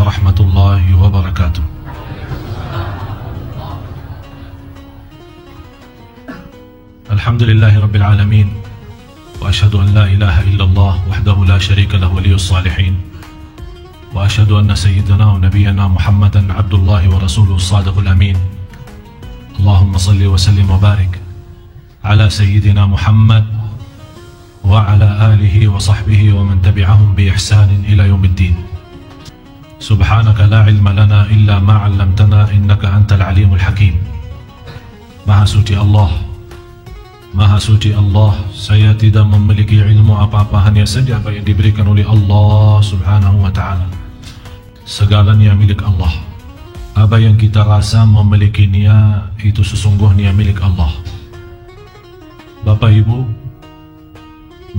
ورحمة الله وبركاته. الحمد لله رب العالمين، وأشهد أن لا إله إلا الله وحده لا شريك له ولي الصالحين، وأشهد أن سيدنا ونبينا محمدا عبد الله ورسوله الصادق الأمين. اللهم صل وسلم وبارك على سيدنا محمد وعلى آله وصحبه ومن تبعهم بإحسان إلى يوم الدين. سبحانك لا علم لنا إلا ما علمتنا إنك أنت العليم الحكيم. Maha suci Allah, Maha suci Allah, saya tidak memiliki ilmu apa-apa, hanya saja apa yang diberikan oleh Allah Subhanahu wa ta'ala. Segalanya milik Allah. Apa yang kita rasa memilikinya itu sesungguhnya milik Allah. Bapak Ibu,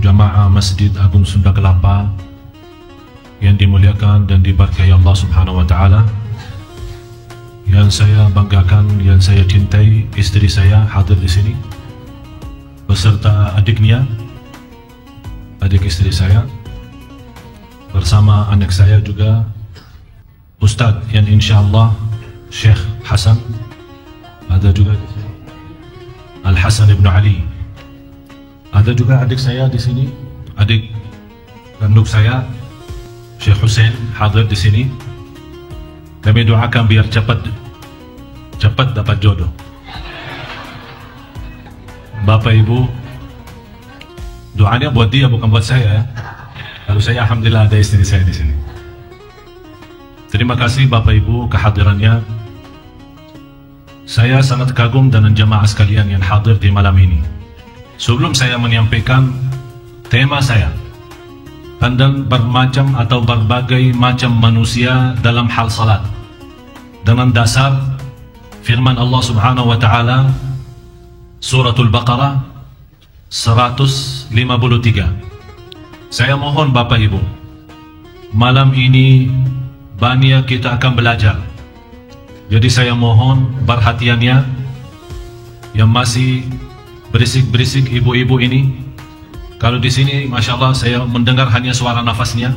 jamaah Masjid Agung Sunda Kelapa yang dimuliakan dan diberkahi Allah Subhanahu wa ta'ala, yang saya banggakan, yang saya cintai, istri saya hadir di sini beserta adiknya, adik istri saya, bersama anak saya juga, Ustadz yang insyaallah Syekh Hasan ada juga di sini, Al Hasan ibnu Ali. Ada juga adik saya di sini, adik kandung saya Syekh Hussein hadir di sini. Kami doakan biar cepat dapat jodoh. Bapak Ibu, doanya buat dia bukan buat saya. Kalau saya alhamdulillah ada istri saya di sini. Terima kasih Bapak Ibu kehadirannya. Saya sangat kagum dengan jemaah sekalian yang hadir di malam ini. Sebelum saya menyampaikan tema saya tentang bermacam atau berbagai macam manusia dalam hal salat dengan dasar firman Allah Subhanahu wa ta'ala Suratul Baqarah 153. Saya mohon Bapak Ibu, malam ini banyak kita akan belajar. Jadi saya mohon perhatiannya, yang masih berisik-berisik ibu-ibu ini. Kalau di sini Masya Allah saya mendengar hanya suara nafasnya,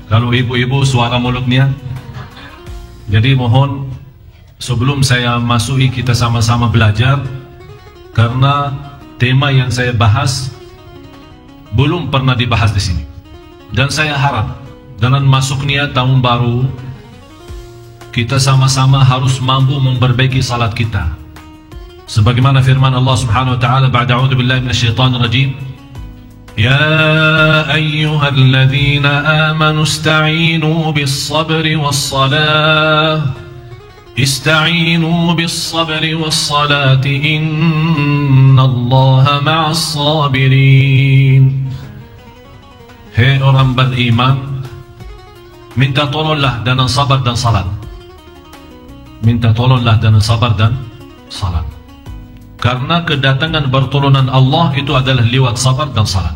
kalau ibu-ibu suara mulutnya. Jadi mohon sebelum saya masuki kita sama-sama belajar, karena tema yang saya bahas belum pernah dibahas di sini. Dan saya harap dengan masuknya tahun baru, kita sama-sama harus mampu memperbaiki salat kita. Sebagaimana firman Allah Subhanahu wa ta'ala, ba'da a'udzu billahi minasyaitonir rajim, ya ayyuhalladzina amanu ista'inu bis-sabri was-salah, ista'inu bis-sabri was-salati innallaha ma'as-sabirin. Hei orang beriman, minta tolonglah dengan sabar dan salat. Minta tolonglah dengan sabar dan salat. Karena kedatangan pertolongan Allah itu adalah lewat sabar dan salat.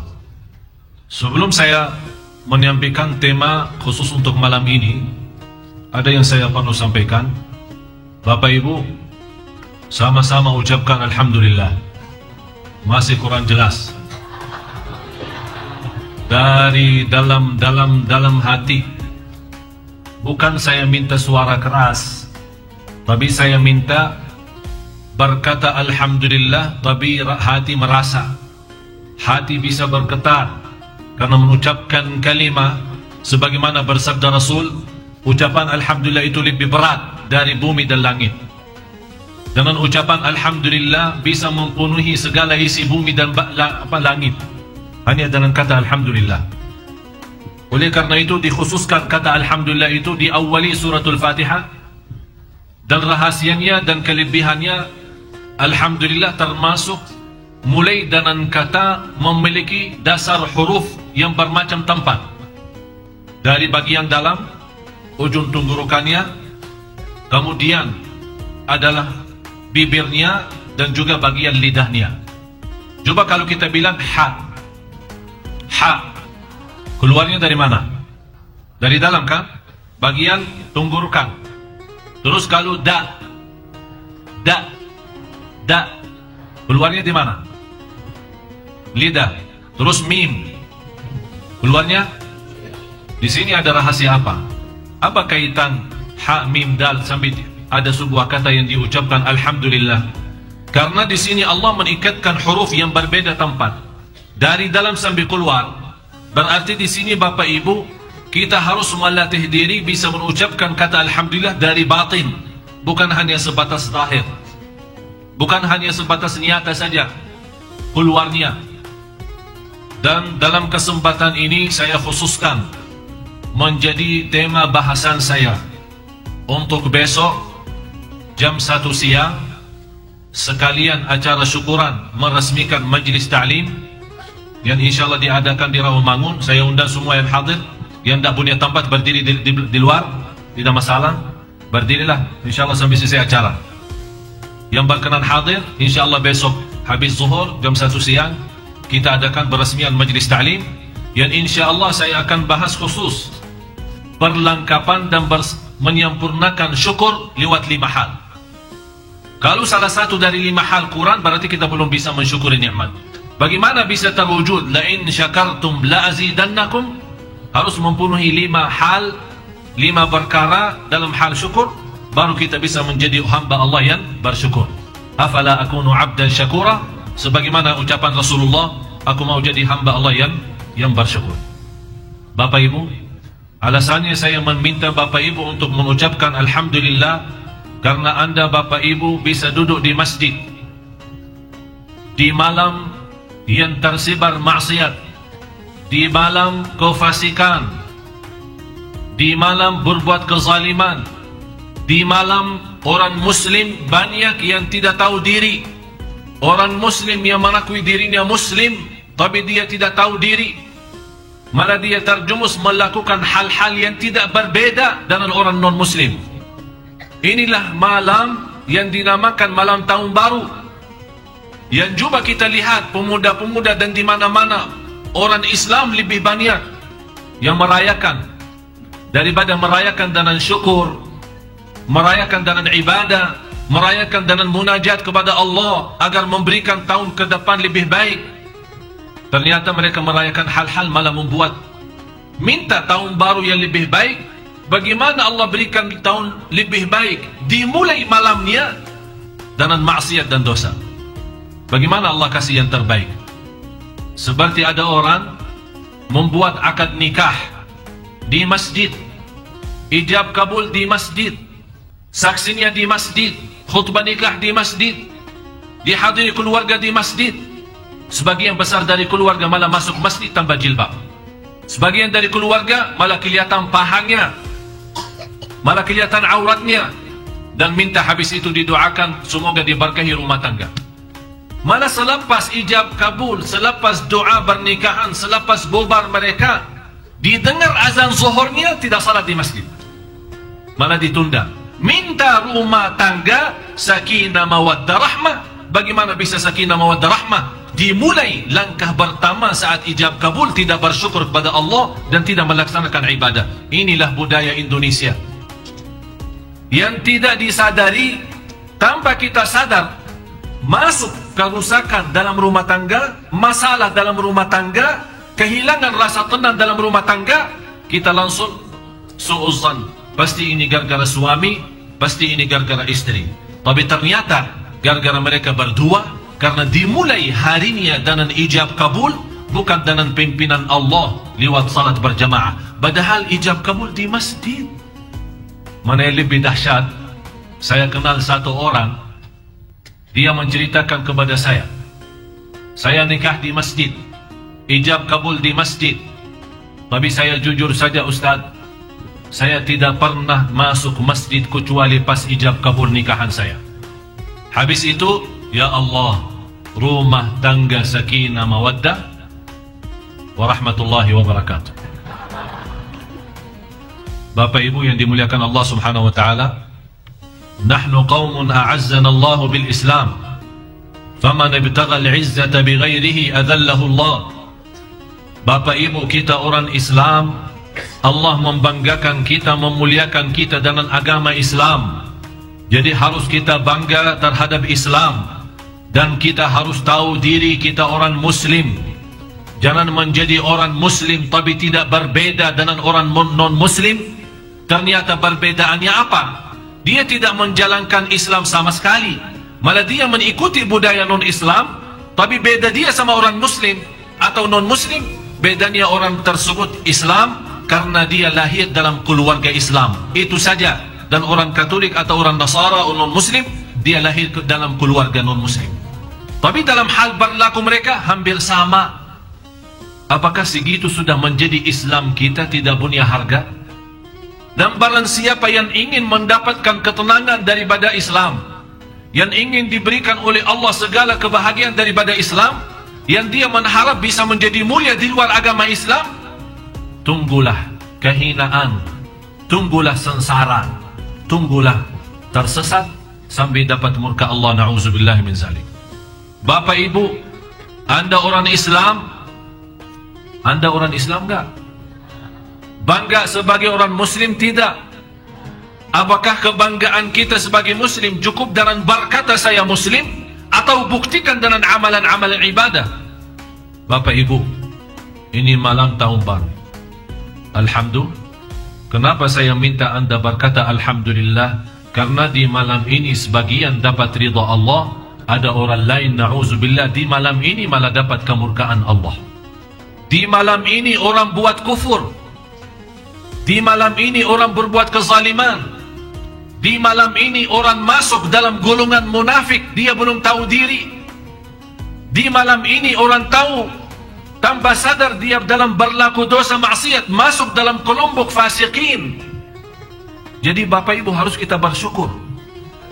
Sebelum saya menyampaikan tema khusus untuk malam ini, ada yang saya perlu sampaikan. Bapak Ibu, sama-sama ucapkan Alhamdulillah. Masih kurang jelas. Dari dalam hati. Bukan saya minta suara keras, tapi saya minta berkata Alhamdulillah, tapi hati merasa, hati bisa bergetar karena mengucapkan kalimat sebagaimana bersabda Rasul, ucapan Alhamdulillah itu lebih berat dari bumi dan langit. Dengan ucapan Alhamdulillah bisa mempenuhi segala isi bumi dan langit, hanya dengan kata Alhamdulillah. Oleh karena itu dikhususkan kata Alhamdulillah itu diawali suratul Fatihah. Dan rahasianya dan kelebihannya, Alhamdulillah termasuk mulai dengan kata memiliki dasar huruf yang bermacam tempat. Dari bagian dalam, ujung tenggorokannya, kemudian adalah bibirnya dan juga bagian lidahnya. Coba kalau kita bilang ha, keluarnya dari mana? Dari dalam kan? Bagian tenggorokan. Terus kalau da, keluarnya di mana? Lidah. Terus mim, keluarnya di sini. Ada rahasia apa? Apa kaitan ha mim dal sampai ada sebuah kata yang diucapkan alhamdulillah? Karena di sini Allah mengikatkan huruf yang berbeda tempat dari dalam sampai keluar. Berarti di sini Bapak Ibu, kita harus melatih diri bisa mengucapkan kata alhamdulillah dari batin, bukan hanya sebatas zahir, bukan hanya sebatas niata saja keluarnya. Dan dalam kesempatan ini saya khususkan menjadi tema bahasan saya untuk besok jam 1 siang, sekalian acara syukuran meresmikan majlis ta'lim yang insyaAllah diadakan di Rawamangun. Saya undang semua yang hadir, yang tak punya tempat berdiri di luar, tidak masalah, berdirilah insyaAllah sampai selesai acara. Yang berkenan hadir, insyaAllah besok habis zuhur jam 1 siang kita adakan peresmian majlis ta'lim yang insyaAllah saya akan bahas khusus perlengkapan dan menyempurnakan syukur lewat 5 hal. Kalau salah satu dari 5 hal kurang, berarti kita belum bisa mensyukuri nikmat. Bagaimana bisa terwujud la in syakartum la azidannakum? Harus mempenuhi 5 hal, 5 perkara dalam hal syukur, baru kita bisa menjadi hamba Allah yang bersyukur. Afala akunu abdan syakura, sebagaimana ucapan Rasulullah, aku mau jadi hamba Allah yang bersyukur. Bapak Ibu, alasannya saya meminta Bapak Ibu untuk mengucapkan alhamdulillah karena Anda Bapak Ibu bisa duduk di masjid di malam yang tersebar maksiat, di malam kefasikan, di malam berbuat kezaliman, di malam orang muslim banyak yang tidak tahu diri, orang muslim yang mengakui dirinya muslim tapi dia tidak tahu diri, malah dia terjumus melakukan hal-hal yang tidak berbeda dengan orang non muslim. Inilah malam yang dinamakan malam tahun baru, yang juga kita lihat pemuda-pemuda dan di mana-mana orang Islam lebih banyak yang merayakan daripada merayakan dengan syukur, merayakan dengan ibadah, merayakan dengan munajat kepada Allah agar memberikan tahun ke depan lebih baik. Ternyata mereka merayakan hal-hal malah membuat minta tahun baru yang lebih baik. Bagaimana Allah berikan tahun lebih baik dimulai malamnya dengan maksiat dan dosa? Bagaimana Allah kasih yang terbaik? Seperti ada orang membuat akad nikah di masjid, ijab kabul di masjid, saksinya di masjid, khutbah nikah di masjid, dihadiri keluarga di masjid. Sebagian besar dari keluarga malah masuk masjid tanpa jilbab. Sebagian dari keluarga malah kelihatan pahanya, malah kelihatan auratnya, dan minta habis itu didoakan semoga diberkahi rumah tangga. Malah selepas ijab kabul, selepas doa pernikahan, selepas bubar mereka, didengar azan zuhurnya tidak salat di masjid, malah ditunda. Minta rumah tangga sakinah mawaddah rahmah. Bagaimana bisa sakinah mawaddah rahmah? Dimulai langkah pertama saat ijab kabul tidak bersyukur kepada Allah dan tidak melaksanakan ibadah. Inilah budaya Indonesia yang tidak disadari, tanpa kita sadar masuk kerusakan dalam rumah tangga, masalah dalam rumah tangga, kehilangan rasa tenang dalam rumah tangga. Kita langsung suuzan, pasti ini gara-gara suami, pasti ini gara-gara istri. Tapi ternyata gara-gara mereka berdua, karena dimulai harinya dengan ijab kabul, bukan dengan pimpinan Allah lewat salat berjamaah. Padahal ijab kabul di masjid. Mana yang lebih dahsyat, saya kenal satu orang, dia menceritakan kepada saya nikah di masjid, ijab kabul di masjid, tapi saya jujur saja Ustaz, saya tidak pernah masuk masjid kecuali pas ijab kabul nikahan saya. Habis itu, ya Allah, rumah tangga sakinah mawaddah warahmatullahi wabarakatuh. Bapak Ibu yang dimuliakan Allah Subhanahu wa taala, nahnu qaumun a'azzana Allah bil Islam, faman ibtagha al-'izzata bighairihi adallahu Allah. Bapak Ibu, kita orang Islam, Allah membanggakan kita, memuliakan kita dengan agama Islam. Jadi harus kita bangga terhadap Islam, dan kita harus tahu diri kita orang Muslim. Jangan menjadi orang Muslim tapi tidak berbeda dengan orang non-Muslim. Ternyata perbedaannya apa? Dia tidak menjalankan Islam sama sekali, malah dia mengikuti budaya non-Islam. Tapi beda dia sama orang Muslim atau non-Muslim. Bedanya orang tersebut Islam karena dia lahir dalam keluarga Islam, itu saja. Dan orang Katolik atau orang Nasara atau non-Muslim, dia lahir dalam keluarga non-Muslim. Tapi dalam hal berlaku mereka hampir sama. Apakah segitu sudah menjadi Islam kita tidak punya harga? Dan barang siapa yang ingin mendapatkan ketenangan daripada Islam, yang ingin diberikan oleh Allah segala kebahagiaan daripada Islam, yang dia mengharap bisa menjadi mulia di luar agama Islam, tunggulah kehinaan, tunggulah sengsara, tunggulah tersesat sampai dapat murka Allah. Na'udzubillah min zalik. Bapak Ibu, Anda orang Islam? Anda orang Islam enggak? Bangga sebagai orang Muslim? Tidak. Apakah kebanggaan kita sebagai Muslim cukup dengan berkata saya Muslim, atau buktikan dengan amalan-amalan ibadah? Bapak Ibu, ini malam tahun baru. Alhamdulillah. Kenapa saya minta Anda berkata Alhamdulillah? Karena di malam ini sebagian dapat ridha Allah, ada orang lain na'udzubillah di malam ini malah dapat kemurkaan Allah. Di malam ini orang buat kufur. Di malam ini orang berbuat kezaliman. Di malam ini orang masuk dalam golongan munafik, dia belum tahu diri. Di malam ini orang tahu, tanpa sadar dia dalam berlaku dosa maksiat, masuk dalam kelompok fasikin. Jadi Bapak Ibu harus kita bersyukur.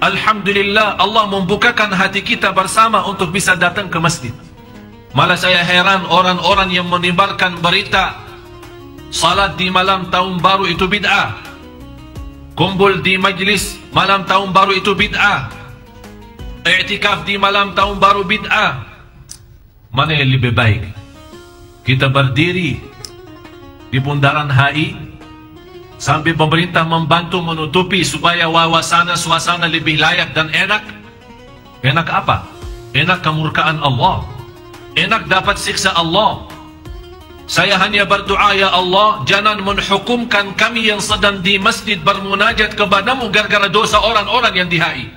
Alhamdulillah Allah membukakan hati kita bersama untuk bisa datang ke masjid. Malah saya heran orang-orang yang menyebarkan berita salat di malam tahun baru itu bid'ah, kumpul di majlis malam tahun baru itu bid'ah, i'tikaf di malam tahun baru bid'ah. Mana yang lebih baik? Kita berdiri di bundaran HI sampai pemerintah membantu menutupi supaya suasana lebih layak dan enak. Enak apa? Enak kemurkaan Allah, enak dapat siksa Allah. Saya hanya berdoa, ya Allah, jangan menghukumkan kami yang sedang di masjid bermunajat kepadamu gara-gara dosa orang-orang yang di HI.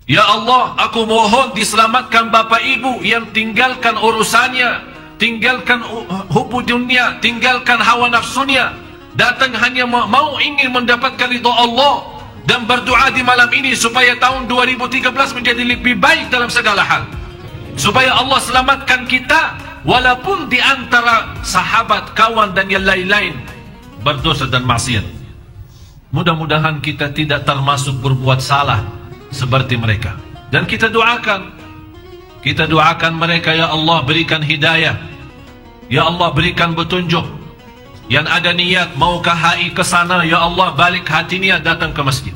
Ya Allah, aku mohon diselamatkan Bapak Ibu yang tinggalkan urusannya, tinggalkan hubu dunia, tinggalkan hawa nafsunya, datang hanya mau ingin mendapatkan ridha Allah, dan berdoa di malam ini supaya tahun 2013 menjadi lebih baik dalam segala hal, supaya Allah selamatkan kita. Walaupun di antara sahabat, kawan dan yang lain-lain berdosa dan maksiat, mudah-mudahan kita tidak termasuk berbuat salah seperti mereka. Dan kita doakan mereka, ya Allah berikan hidayah, ya Allah berikan petunjuk. Yang ada niat mau ke HI ke sana, ya Allah balik hati niat datang ke masjid.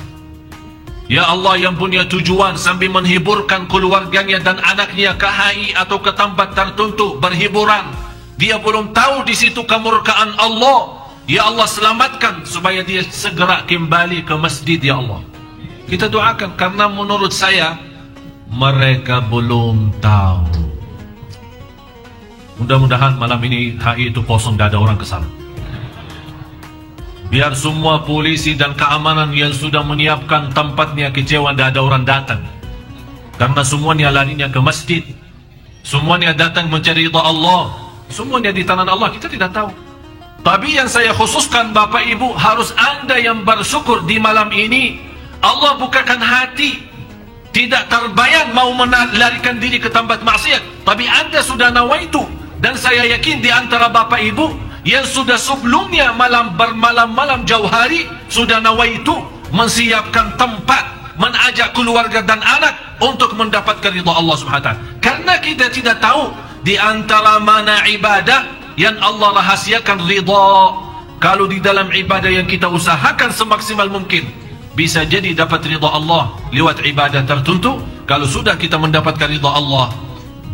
Ya Allah yang punya tujuan sambil menghiburkan keluarganya dan anaknya ke HI atau ke tempat tertentu berhiburan, dia belum tahu di situ kemurkaan Allah. Ya Allah selamatkan supaya dia segera kembali ke masjid, ya Allah. Kita doakan, karena menurut saya mereka belum tahu. Mudah-mudahan malam ini HI itu kosong, tidak ada orang ke sana. Biar semua polisi dan keamanan yang sudah menyiapkan tempatnya kecewa, tidak ada orang datang. Karena semuanya larinya ke masjid, semuanya datang mencari ridha Allah, semuanya di tangan Allah, kita tidak tahu. Tapi yang saya khususkan Bapak Ibu, harus Anda yang bersyukur di malam ini Allah bukakan hati. Tidak terbayang mau melarikan diri ke tempat maksiat, tapi Anda sudah nawaitu. Dan saya yakin di antara Bapak Ibu yang sudah sebelumnya malam jauh hari sudah nawaitu menyiapkan tempat, mengajak keluarga dan anak untuk mendapatkan ridha Allah Subhanahu wa taala. Karena kita tidak tahu di antara mana ibadah yang Allah rahasiakan ridha. Kalau di dalam ibadah yang kita usahakan semaksimal mungkin, bisa jadi dapat ridha Allah lewat ibadah tertentu. Kalau sudah kita mendapatkan ridha Allah,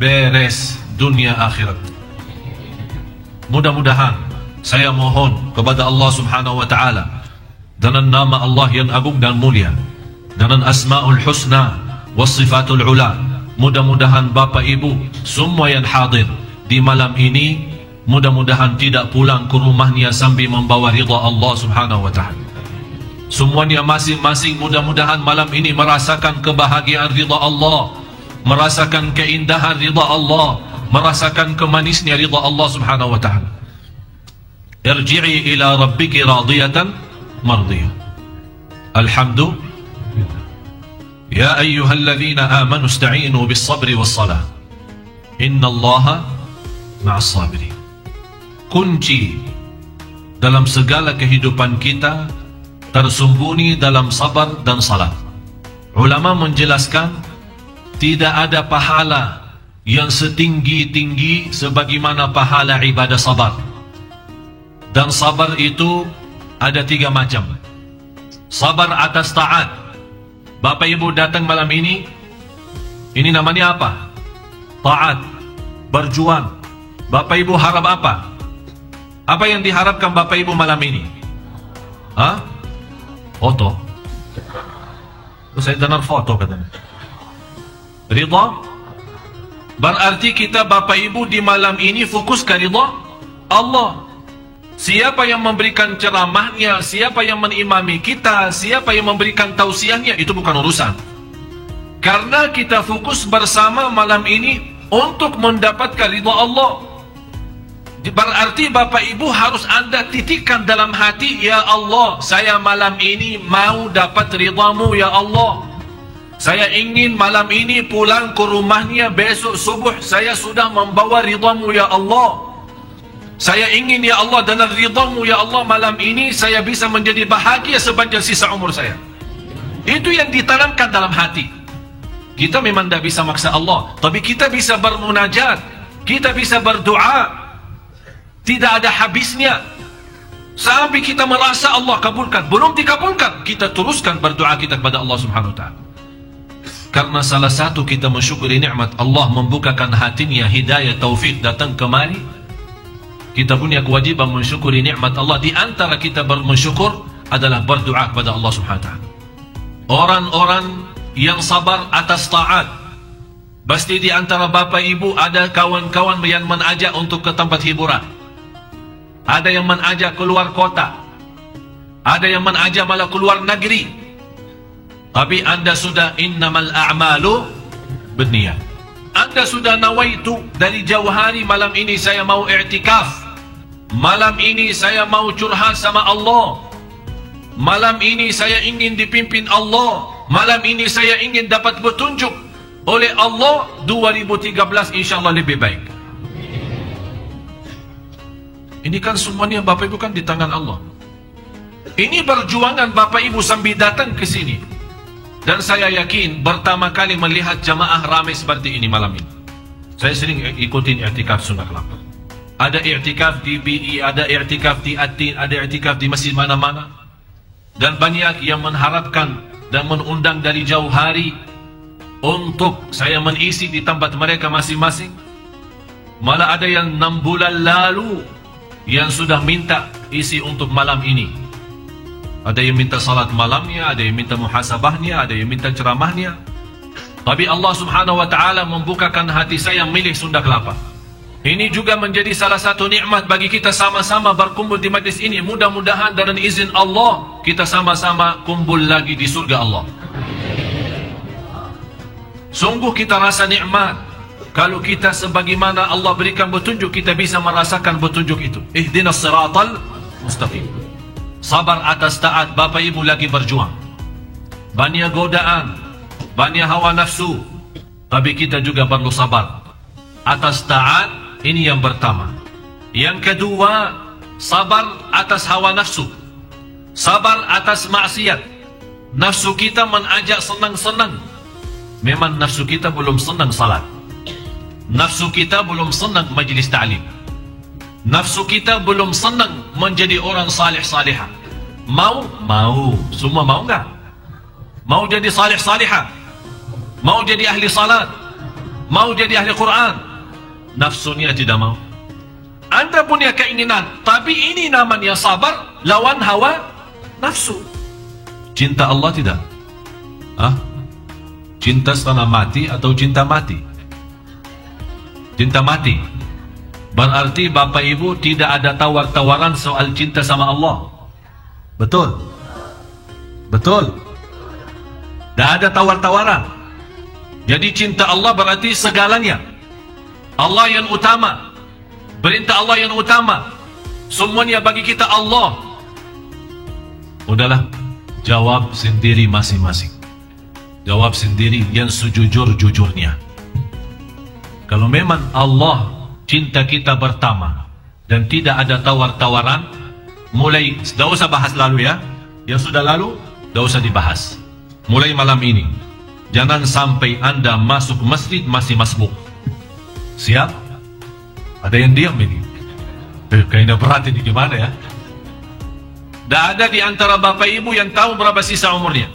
beres dunia akhirat. Mudah-mudahan saya mohon kepada Allah Subhanahu wa taala dengan nama Allah yang agung dan mulia, dengan asmaul husna was sifatul ula, mudah-mudahan Bapak Ibu semua yang hadir di malam ini mudah-mudahan tidak pulang ke rumahnya sambil membawa ridha Allah Subhanahu wa taala. Semuanya masing-masing mudah-mudahan malam ini merasakan kebahagiaan ridha Allah, merasakan keindahan ridha Allah, merasakan kemanisnya ridha Allah subhanahu wa ta'ala. Irji'i ila rabbiki radiyatan mardiyah. Alhamdulillah. Ya ayyuhalladzina amanu ista'inu bis sabri was salah. Innallaha ma'as sabirin. Kunci dalam segala kehidupan kita tersembunyi dalam sabar dan salat. Ulama menjelaskan tidak ada pahala yang setinggi-tinggi sebagaimana pahala ibadah sabar. Dan sabar itu ada 3 macam. Sabar atas taat. Bapak Ibu datang malam ini namanya apa? Taat, berjuang. Bapak Ibu harap apa? Apa yang diharapkan Bapak Ibu malam ini? Hah? Foto. Saya dengar foto katanya. Ridha. Berarti kita Bapak Ibu di malam ini fokus ke ridha Allah. Siapa yang memberikan ceramahnya, siapa yang mengimami kita, siapa yang memberikan tausiahnya, itu bukan urusan. Karena kita fokus bersama malam ini untuk mendapatkan ridha Allah. Berarti Bapak Ibu harus Anda titikkan dalam hati, ya Allah, saya malam ini mau dapat ridhamu ya Allah. Saya ingin malam ini pulang ke rumahnya besok subuh saya sudah membawa ridhamu ya Allah. Saya ingin ya Allah dengan ridhamu ya Allah malam ini saya bisa menjadi bahagia sepanjang sisa umur saya. Itu yang ditanamkan dalam hati. Kita memang tidak bisa maksa Allah, tapi kita bisa bermunajat, kita bisa berdoa. Tidak ada habisnya sampai kita merasa Allah kabulkan. Belum dikabulkan, kita teruskan berdoa kita kepada Allah subhanahu wa ta'ala. Karena salah satu kita mensyukuri nikmat Allah membukakan hatinya, hidayah taufik datang kemari. Kita punya kewajiban mensyukuri nikmat Allah. Di antara kita bermensyukur adalah berdoa kepada Allah subhanahu wa ta'ala. Orang-orang yang sabar atas taat, pasti di antara Bapak Ibu ada kawan-kawan yang mengajak untuk ke tempat hiburan. Ada yang mengajak keluar kota, ada yang mengajak malah keluar negeri. Tapi Anda sudah innamal a'malu binniyat. Anda sudah nawaitu dari jauh hari, malam ini saya mau i'tikaf, malam ini saya mau curhat sama Allah, malam ini saya ingin dipimpin Allah, malam ini saya ingin dapat petunjuk oleh Allah. 2013 insyaAllah lebih baik. Ini kan semuanya Bapak Ibu kan di tangan Allah. Ini perjuangan Bapak Ibu sambil datang ke sini. Dan saya yakin pertama kali melihat jamaah ramai seperti ini malam ini. Saya sering ikutin i'tikaf Sunda Kelapa. Ada i'tikaf di BI, ada i'tikaf di Atin, ada i'tikaf di masjid mana-mana. Dan banyak yang mengharapkan dan mengundang dari jauh hari untuk saya mengisi di tempat mereka masing-masing. Malah ada yang 6 bulan lalu yang sudah minta isi untuk malam ini. Ada yang minta salat malamnya, ada yang minta muhasabahnya, ada yang minta ceramahnya. Tapi Allah subhanahu wa ta'ala membukakan hati saya milik Sunda Kelapa. Ini juga menjadi salah satu nikmat bagi kita sama-sama berkumpul di majlis ini. Mudah-mudahan dengan izin Allah kita sama-sama kumpul lagi di surga Allah. Sungguh kita rasa nikmat kalau kita sebagaimana Allah berikan petunjuk, kita bisa merasakan petunjuk itu. Ihdinas siratal mustaqim. Sabar atas taat. Bapak Ibu lagi berjuang. Banyak godaan, banyak hawa nafsu, tapi kita juga perlu sabar atas taat. Ini yang pertama. Yang kedua, sabar atas hawa nafsu, sabar atas maksiat. Nafsu kita mengajak senang-senang. Memang nafsu kita belum senang salat, nafsu kita belum senang majlis ta'lim, nafsu kita belum senang menjadi orang salih-salihah. Mau, semua mau enggak? Mau jadi salih-salihah, mau jadi ahli salat, mau jadi ahli Quran. Nafsunya tidak mau. Anda punya keinginan, tapi ini namanya sabar lawan hawa nafsu. Cinta Allah tidak? Cinta setengah mati atau cinta mati? Cinta mati. Berarti Bapak Ibu tidak ada tawar-tawaran soal cinta sama Allah. Betul? Betul. Tidak ada tawar-tawaran. Jadi cinta Allah berarti segalanya. Allah yang utama. Perintah Allah yang utama. Semuanya bagi kita Allah. Udahlah, jawab sendiri masing-masing. Jawab sendiri yang sejujur-jujurnya. Kalau memang Allah cinta kita pertama dan tidak ada tawar-tawaran, mulai, tidak usah bahas lalu ya. Yang sudah lalu, tidak usah dibahas. Mulai malam ini, jangan sampai Anda masuk masjid masih masbuk. Siap? Ada yang diam ini. Kayaknya berat ini gimana ya? Tidak ada di antara bapak ibu yang tahu berapa sisa umurnya.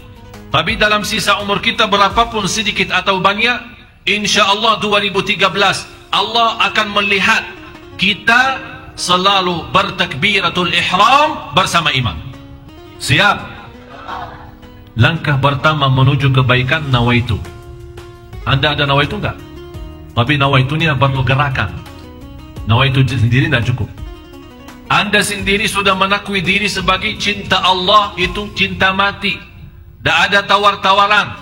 Tapi dalam sisa umur kita berapapun sedikit atau banyak, insya Allah 2013 Allah akan melihat kita selalu bertakbiratul ihram bersama imam. Siap? Langkah pertama menuju kebaikan, nawaitu. Anda ada nawaitu enggak? Tapi nawaitunya perlu gerakan. Nawaitu sendiri tidak cukup. Anda sendiri sudah mengakui diri sebagai cinta Allah itu cinta mati. Tidak ada tawar-tawaran.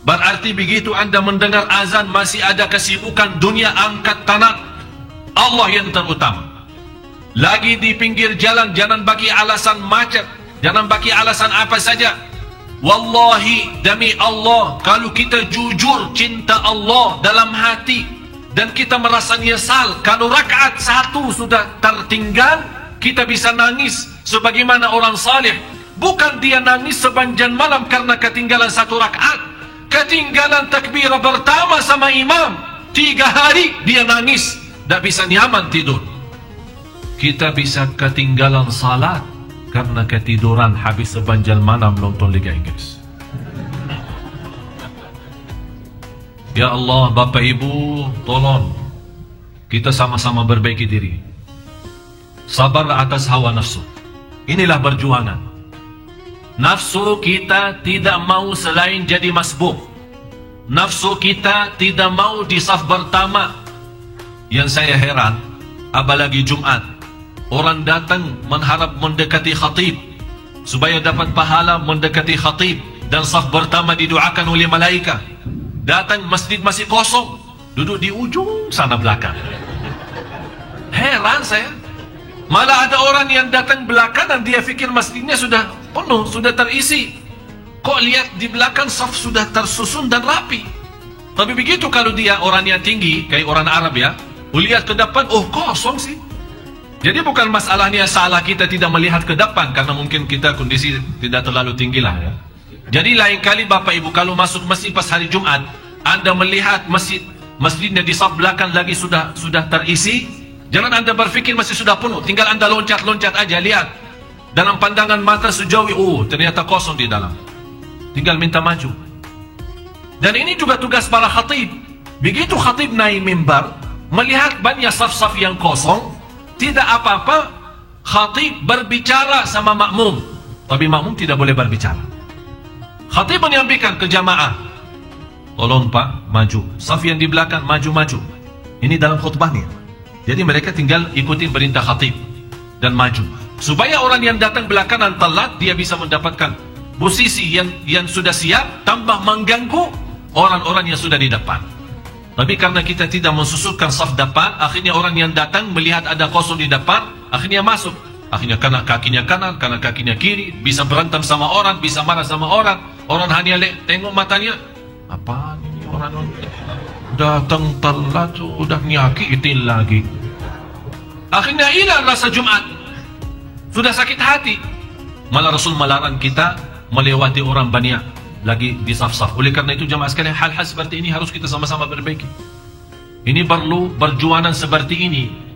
Berarti begitu Anda mendengar azan masih ada kesibukan dunia, angkat tangan. Allah yang terutama. Lagi di pinggir jalan, jangan bagi alasan macet, jangan bagi alasan apa saja. Wallahi, demi Allah, kalau kita jujur cinta Allah dalam hati dan kita merasa nyesal kalau rakaat satu sudah tertinggal, kita bisa nangis sebagaimana orang saleh. Bukan dia nangis sepanjang malam karena ketinggalan satu rakaat, ketinggalan takbirah pertama sama imam, 3 hari dia nangis, tidak bisa nyaman tidur. Kita bisa ketinggalan salat karena ketiduran habis sepanjang malam nonton Liga Inggris. Ya Allah, Bapak Ibu, tolong kita sama-sama perbaiki diri. Sabar atas hawa nafsu. Inilah perjuangan. Nafsu kita tidak mau selain jadi masbuk. Nafsu kita tidak mau di saf pertama. Yang saya heran, apalagi Jumat, orang datang mengharap mendekati khatib supaya dapat pahala mendekati khatib, dan saf pertama didoakan oleh malaikat. Datang masjid masih kosong, duduk di ujung sana belakang. Heran saya. Malah ada orang yang datang belakangan, dia fikir masjidnya sudah penuh, sudah terisi. Kok lihat di belakang saf sudah tersusun dan rapi. Tapi begitu kalau dia orang yang tinggi, kayak orang Arab ya, lihat ke depan, oh kosong sih. Jadi bukan masalahnya salah kita tidak melihat ke depan, karena mungkin kita kondisi tidak terlalu tinggi lah ya. Jadi lain kali Bapak Ibu kalau masuk masjid pas hari Jumat, Anda melihat masjidnya di saf belakang lagi sudah terisi, jangan Anda berpikir masih sudah penuh, tinggal Anda loncat-loncat aja, lihat dalam pandangan mata sejauh, oh ternyata kosong di dalam, tinggal minta maju. Dan ini juga tugas para khatib. Begitu khatib naik mimbar, melihat banyak saf-saf yang kosong, tidak apa-apa, khatib berbicara sama makmum, tapi makmum tidak boleh berbicara. Khatib menyampaikan ke jamaah, tolong Pak, maju. Saf yang di belakang, maju-maju. Ini dalam khutbahnya. Jadi mereka tinggal ikuti perintah khatib dan maju. Supaya orang yang datang belakangan telat, dia bisa mendapatkan posisi yang sudah siap, tambah mengganggu orang-orang yang sudah di depan. Tapi karena kita tidak mensusulkan saf depan, akhirnya orang yang datang melihat ada kosong di depan, akhirnya masuk. Akhirnya kena kakinya kanan, kena kakinya kiri, bisa berantem sama orang, bisa marah sama orang. Orang hanya tengok matanya, apaan ini orang datang telat, udah nyakitin lagi. Akhirnya hilang rasa Jumat, sudah sakit hati. Malah Rasul melarang kita melewati orang banyak lagi di saf-saf. Oleh karena itu jamaah sekalian, hal-hal seperti ini harus kita sama-sama perbaiki. Ini perlu perjuangan seperti ini.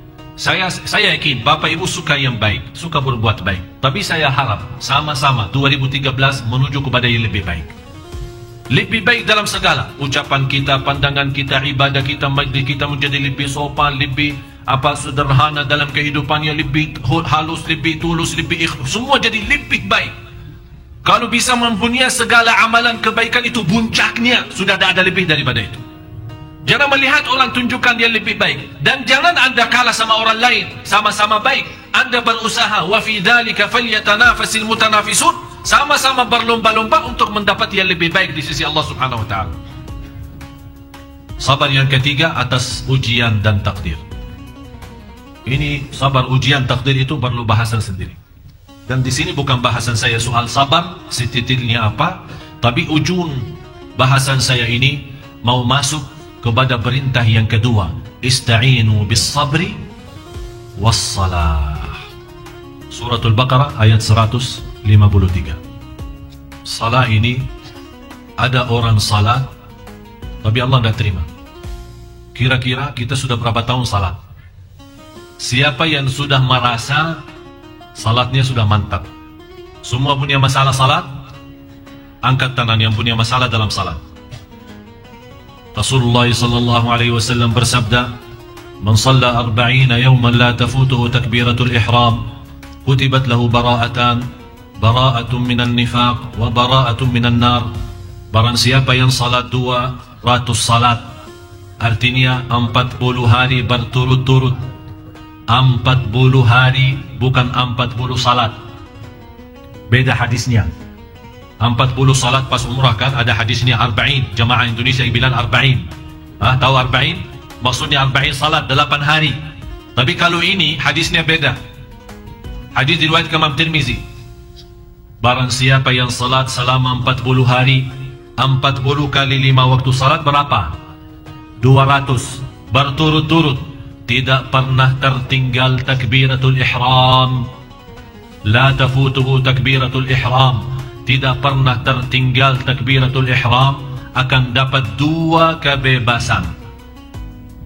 Saya yakin Bapak Ibu suka yang baik, suka berbuat baik. Tapi saya harap sama-sama 2013 menuju kepada yang lebih baik. Lebih baik dalam segala ucapan kita, pandangan kita, ibadah kita, majlis kita menjadi lebih sopan, lebih sederhana dalam kehidupannya, lebih halus, lebih tulus, lebih ikhlas. Semua jadi lebih baik. Kalau bisa mempunyai segala amalan kebaikan itu puncaknya, sudah tidak ada lebih daripada itu. Jangan melihat orang tunjukkan dia lebih baik, dan jangan Anda kalah sama orang lain, sama-sama baik. Anda berusaha, wa fi dzalika falyatanafasil mutanafisun. sama-sama berlomba-lomba untuk mendapat yang lebih baik di sisi Allah Subhanahu wa taala. Sabar yang ketiga atas ujian dan takdir. Ini sabar ujian takdir itu perlu bahasan sendiri. Dan di sini bukan bahasan saya soal sabar, setitilnya apa, tapi ujung bahasan saya ini mau masuk kepada perintah yang kedua, ista'inu bis sabri was salah. Suratul Baqarah ayat 153. Salah ini, ada orang salat tapi Allah tidak terima. Kira-kira kita sudah berapa tahun salat? Siapa yang sudah merasa salatnya sudah mantap? Semua punya masalah salat? Angkat tangan yang punya masalah dalam salat. Rasulullah sallallahu alaihi wasallam bersabda, "Man shalla 40 yawman la tafutuhu takbiratul ihram, kutibat lahu bara'atan, bara'atun minan nifaq wa bara'atun minan nar." Barang siapa yang salat 200 salat, artinya 40 hari berturut-turut. 40 hari, bukan 40 salat. Beda hadisnya. 40 salat pas umrah kan ada hadisnya 40. Jamaah Indonesia yang bilang 40. Tahu 40? Maksudnya 40 salat 8 hari. Tapi kalau ini hadisnya beda. Hadis diriwayatkan Imam Tirmizi. Barang siapa yang salat selama 40 hari, 40 kali 5 waktu salat berapa? 200 berturut-turut, tidak pernah tertinggal takbiratul ihram. La tafutuhu takbiratul ihram, tidak pernah tertinggal takbiratul ihram, akan dapat 2 kebebasan.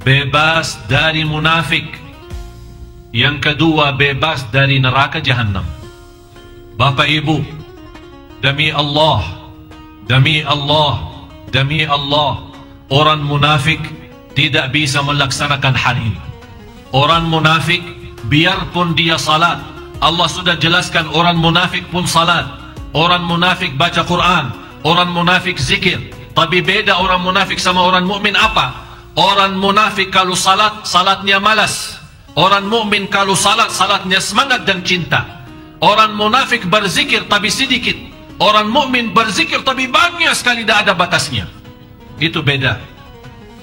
Bebas dari munafik, yang kedua bebas dari neraka jahanam. Bapak Ibu, demi Allah, demi Allah, demi Allah, orang munafik tidak bisa melaksanakan hal ini. Orang munafik biarpun dia salat, Allah sudah jelaskan orang munafik pun salat, orang munafik baca Quran, orang munafik zikir. Tapi beda orang munafik sama orang mukmin apa? Orang munafik kalau salat, salatnya malas. Orang mukmin kalau salat, salatnya semangat dan cinta. Orang munafik berzikir tapi sedikit. Orang mukmin berzikir tapi banyak sekali, tidak ada batasnya. Itu beda.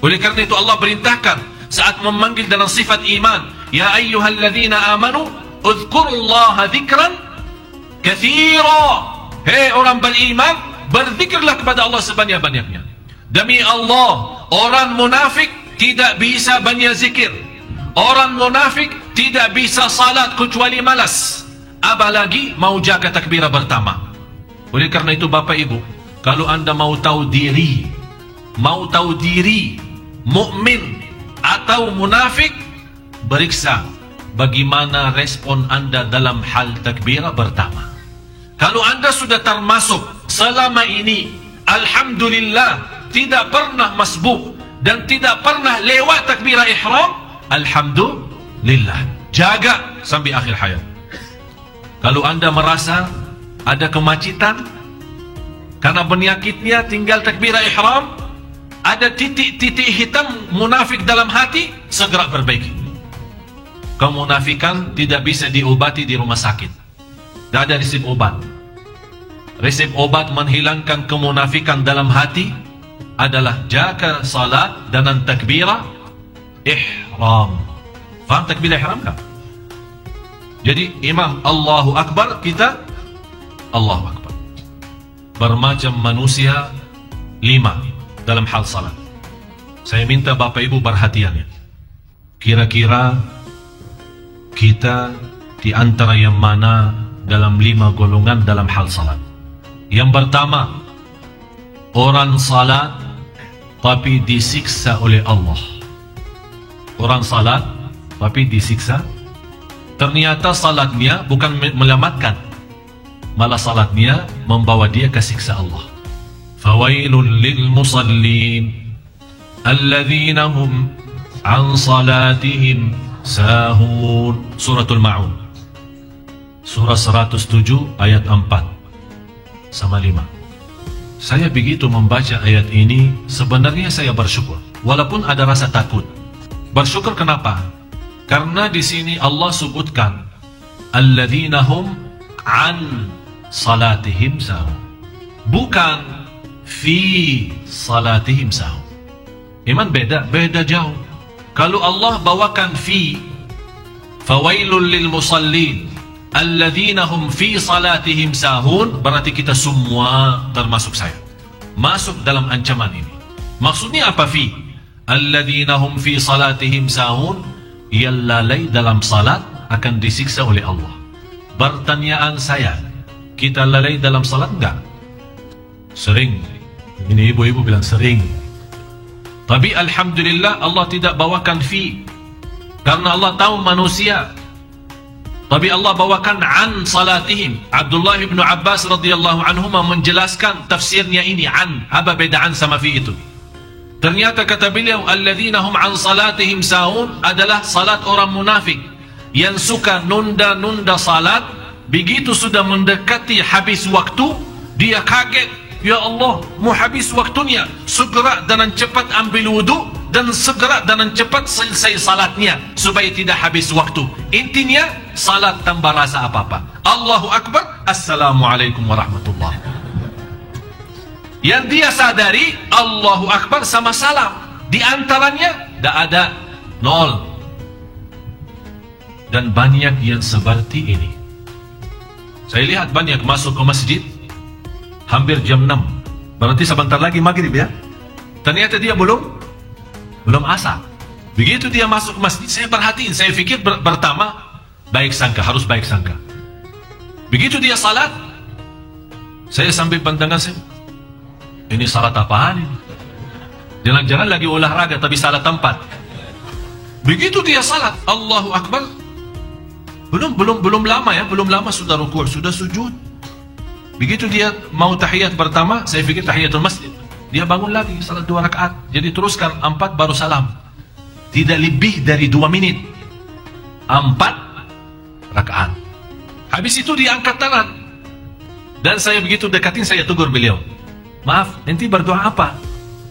Oleh karena itu Allah perintahkan saat memanggil dalam sifat iman, ya ayyuhalladzina amanu udhkurullaha dzikran katsira. Hei orang beriman, berzikirlah kepada Allah sebanyak-banyaknya. Demi Allah, orang munafik tidak bisa banyak zikir. Orang munafik tidak bisa salat kecuali malas, apalagi mau jaga takbirah pertama. Oleh karena itu Bapak Ibu, kalau anda mau tahu diri mukmin atau munafik, periksa bagaimana respon anda dalam hal takbirah pertama. Kalau anda sudah termasuk selama ini, alhamdulillah, tidak pernah masbuk dan tidak pernah lewat takbirah ihram, alhamdulillah, jaga sampai akhir hayat. Kalau anda merasa ada kemacetan karena penyakitnya tinggal takbirah ihram, ada titik-titik hitam munafik dalam hati, segera perbaiki. Kemunafikan tidak bisa diobati di rumah sakit, tidak ada resep obat. Resep obat menghilangkan kemunafikan dalam hati adalah jaga salat dengan takbirah ihram. Faham takbirah ihram kan? Jadi imam Allahu Akbar, kita Allahu Akbar. Bermacam manusia 5 dalam hal salat. Saya minta Bapak Ibu perhatiannya. Kira-kira kita di antara yang mana dalam 5 golongan dalam hal salat? Yang pertama, orang salat tapi disiksa oleh Allah. Orang salat tapi disiksa. Ternyata salatnya bukan menyelamatkan, malah salatnya membawa dia ke siksa Allah. Fawailul lil musallin alladzina hum an salatihim sahun. Suratul Ma'un, surah 107 ayat 4 sama 5. Saya begitu membaca ayat ini, sebenarnya saya bersyukur, walaupun ada rasa takut. Bersyukur kenapa? Karena di sini Allah sebutkan alladzina hum an salatihim sahun. Bukan fi salatihim sahun. Iman beda jauh. Kalau Allah bawakan fi, fawailul lil musallin alladzina hum fi salatihim sahun, berarti kita semua termasuk saya masuk dalam ancaman ini. Maksudnya apa fi? Alladzina hum fi salatihim sahun, yang lalai dalam salat akan disiksa oleh Allah. Pertanyaan saya, kita lalai dalam salat enggak? Sering. Ini ibu-ibu bilang sering. Tapi alhamdulillah Allah tidak bawakan fi, karena Allah tahu manusia. Tapi Allah bawakan an salatihim. Abdullah bin Abbas radhiyallahu anhuma menjelaskan tafsirnya ini an. Apa beda an sama fi itu? Ternyata kata beliau, alladzina hum an salatihim sahun adalah salat orang munafik yang suka nunda-nunda salat. Begitu sudah mendekati habis waktu, dia kaget, ya Allah, mau habis waktunya, segera dan cepat ambil wudu dan segera dan cepat selesai salatnya supaya tidak habis waktu. Intinya salat tanpa rasa apa-apa. Allahu Akbar, Assalamualaikum warahmatullahi. Yang dia sadari Allahu Akbar sama salam, di antaranya tidak ada, nol. Dan banyak yang seperti ini. Saya lihat banyak masuk ke masjid hampir jam 6, berarti sebentar lagi maghrib ya. Ternyata dia belum asar. Begitu dia masuk masjid, saya perhatiin, saya pikir pertama baik sangka, harus baik sangka. Begitu dia salat, saya sambil pandangan saya, ini salat apaan ini? Jangan-jangan lagi olahraga tapi salah tempat. Begitu dia salat, Allahu Akbar, belum lama ya, belum lama sudah rukuk, sudah sujud. Begitu dia mau tahiyat pertama, saya pikir tahiyatul masjid. Dia bangun lagi, salat 2 rakaat. Jadi teruskan 4 baru salam. Tidak lebih dari 2 menit. 4 rakaat. Habis itu dia angkat tangan. Dan saya begitu dekatin, saya tegur beliau. Maaf, enti berdoa apa?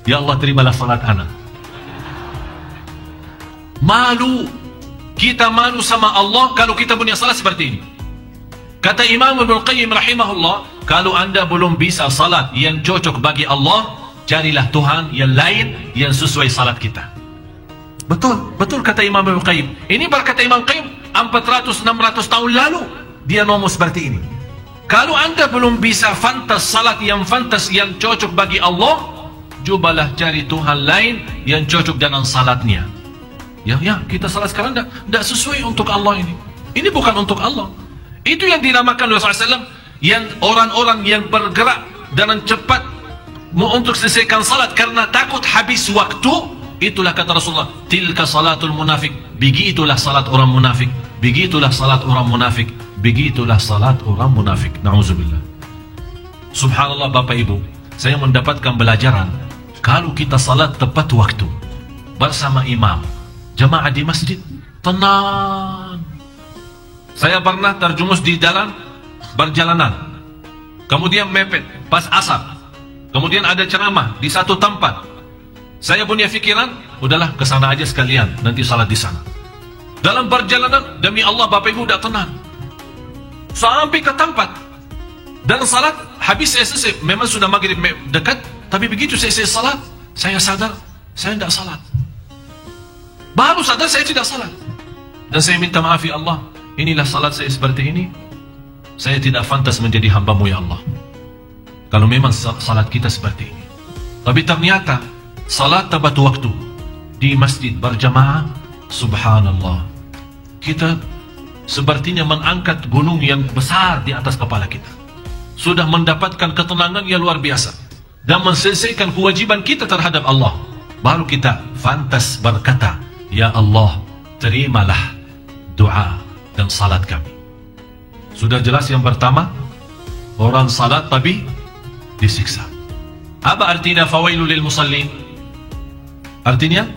Ya Allah, terimalah salat ana. Malu. Kita malu sama Allah kalau kita punya salat seperti ini. Kata Imam Ibnu Qayyim rahimahullah, kalau anda belum bisa salat yang cocok bagi Allah, carilah Tuhan yang lain yang sesuai salat kita. Betul kata Imam Ibnu Qayyim. Ini berkata Imam Qayyim 400-600 tahun lalu dia ngomong seperti ini. Kalau anda belum bisa fantas salat yang fantas yang cocok bagi Allah, cobalah cari Tuhan lain yang cocok dengan salatnya. Ya, kita salat sekarang tidak sesuai untuk Allah ini. Ini bukan untuk Allah. Itu yang dinamakan Rasulullah SAW, yang orang-orang yang bergerak dengan cepat untuk selesaikan salat karena takut habis waktu. Itulah kata Rasulullah, tilka salatul munafik. Begitulah salat orang munafik. Begitulah salat orang munafik. Begitulah salat orang munafik. Na'udzubillah. Subhanallah Bapak Ibu, saya mendapatkan pelajaran kalau kita salat tepat waktu bersama imam, jamaah di masjid, tenang. Saya pernah terjumus di dalam perjalanan, kemudian mepet pas asar, kemudian ada ceramah di satu tempat. Saya punya pikiran, udahlah ke sana aja sekalian, nanti salat di sana. Dalam perjalanan, demi Allah Bapak Ibu udah tenang sampai ke tempat dan salat habis. Saya selesai, memang sudah maghrib dekat, tapi begitu saya salat, saya sadar saya tidak salat. Baru sadar saya tidak salat, dan saya minta maaf ya Allah, inilah salat saya seperti ini. Saya tidak pantas menjadi hamba-Mu ya Allah kalau memang salat kita seperti ini. Tapi ternyata salat tepat waktu di masjid berjamaah, subhanallah, kita sepertinya mengangkat gunung yang besar di atas kepala kita. Sudah mendapatkan ketenangan yang luar biasa dan menyelesaikan kewajiban kita terhadap Allah. Baru kita pantas berkata, ya Allah, terimalah doa dan salat kami. Sudah jelas yang pertama, orang salat tapi disiksa. Apa artinya fawailul lil musallin? Artinya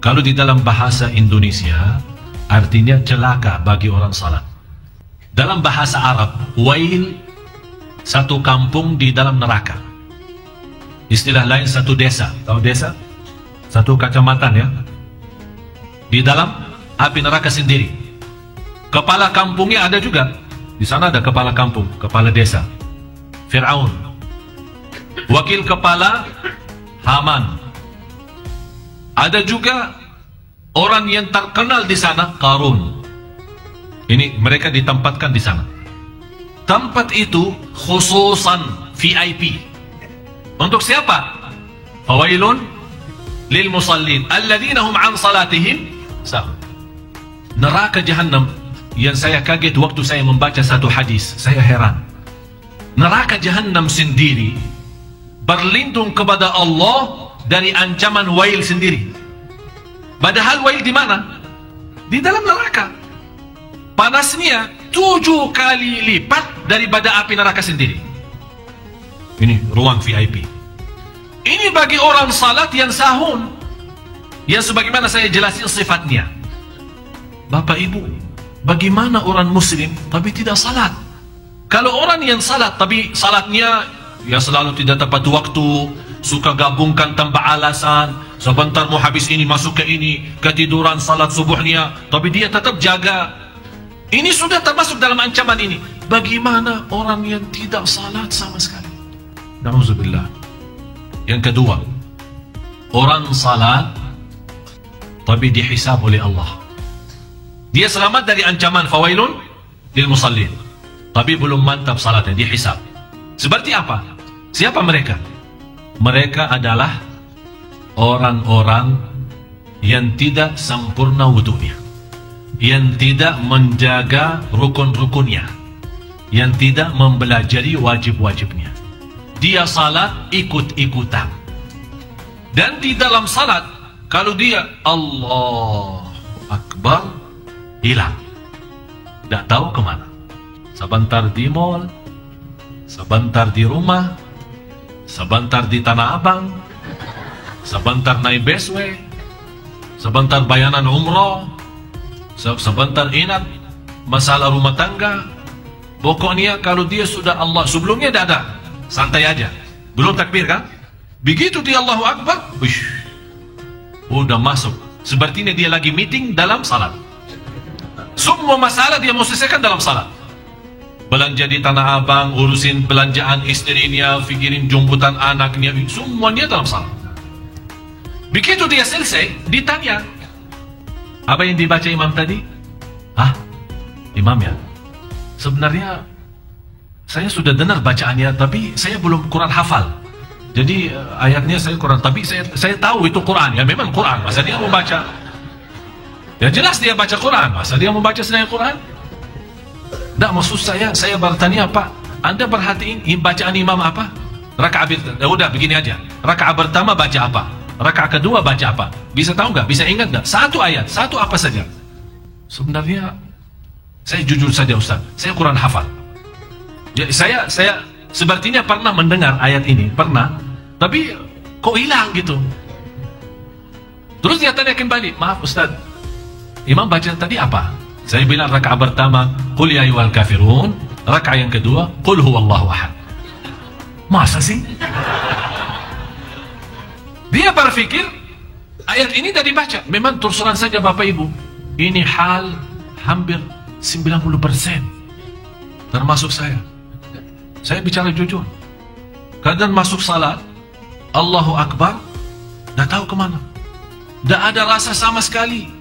kalau di dalam bahasa Indonesia artinya celaka bagi orang salat. Dalam bahasa Arab, wail satu kampung di dalam neraka. Istilah lain satu desa. Tahu desa? Satu kecamatan ya, di dalam api neraka sendiri. Kepala kampungnya ada juga, Di sana ada kepala kampung, kepala desa, Fir'aun. Wakil kepala, Haman. Ada juga orang yang terkenal di sana, Qarun. Ini mereka ditempatkan di sana. Tempat itu khususan VIP. Untuk siapa? Fawailun lil musallin alladzina hum an salatihim sahun. Neraka Jahannam yang saya kaget waktu saya membaca satu hadis, saya heran. Neraka Jahannam sendiri berlindung kepada Allah dari ancaman wail sendiri. Padahal wail di mana? Di dalam neraka. Panasnya 7 kali lipat daripada api neraka sendiri. Ini ruang VIP. Ini bagi orang salat yang sahun, yang sebagaimana saya jelasin sifatnya. Bapak Ibu, bagaimana orang muslim tapi tidak salat? Kalau orang yang salat tapi salatnya ya selalu tidak tepat waktu, suka gabungkan tanpa alasan, sebentar mau habis ini masuk ke ini, ketiduran salat subuhnya, tapi dia tetap jaga. Ini sudah termasuk dalam ancaman ini. Bagaimana orang yang tidak salat sama sekali? Na'udzubillah. Yang kedua, orang salat tapi dihisab oleh Allah. Dia selamat dari ancaman fawailun lil musallin, tapi belum mantap salatnya, dihisab. Seperti apa? Siapa mereka? Mereka adalah orang-orang yang tidak sempurna wudunya, yang tidak menjaga rukun-rukunnya, yang tidak mempelajari wajib-wajibnya. Dia salat ikut-ikutan. Dan di dalam salat, kalau dia Allahu Akbar, hilang. Tidak tahu kemana. Sebentar di mall, sebentar di rumah, sebentar di Tanah Abang, sebentar naik busway, sebentar bayanan umroh, sebentar ingat masalah rumah tangga. Pokoknya kalau dia sudah Allah, sebelumnya tidak ada, santai aja, belum takbir kan? Begitu dia Allahu Akbar, udah masuk. Sepertinya dia lagi meeting dalam salat. Semua masalah dia mau selesaikan dalam salat. Belanja di Tanah Abang, urusin belanjaan istrinya, fikirin jemputan anaknya, semuanya dalam salat. Begitu dia selesai, ditanya, apa yang dibaca imam tadi? Hah? Imam ya? Sebenarnya saya sudah dengar bacaannya, tapi saya belum Quran hafal. Jadi ayatnya saya Quran, tapi saya tahu itu Quran. Ya memang Quran, masa dia mau baca? Ya jelas dia baca Quran, masa dia mau baca selain Quran? Tidak, maksud saya bertanya apa? Anda perhatiin bacaan imam apa? Rakaat ya udah begini aja. Rakaat pertama baca apa? Rakaat kedua baca apa? Bisa tahu nggak? Bisa ingat nggak? Satu ayat, satu apa saja? Sebenarnya saya jujur saja Ustaz, saya Quran hafal. Jadi saya sepertinya pernah mendengar ayat ini, pernah, tapi kok hilang gitu. Terus dia tanya kembali, maaf Ustaz, imam baca tadi apa? Saya bilang rakaat pertama qul ya ayyuhal kafirun, rakaat yang kedua qul huwallahu ahad. Masa sih? Dia berpikir ayat ini tadi baca. Memang terus terang saja Bapak Ibu, ini hal hampir 90% termasuk saya. Saya bicara jujur. Kadang masuk salat, Allahu Akbar, tidak tahu kemana. Tidak ada rasa sama sekali.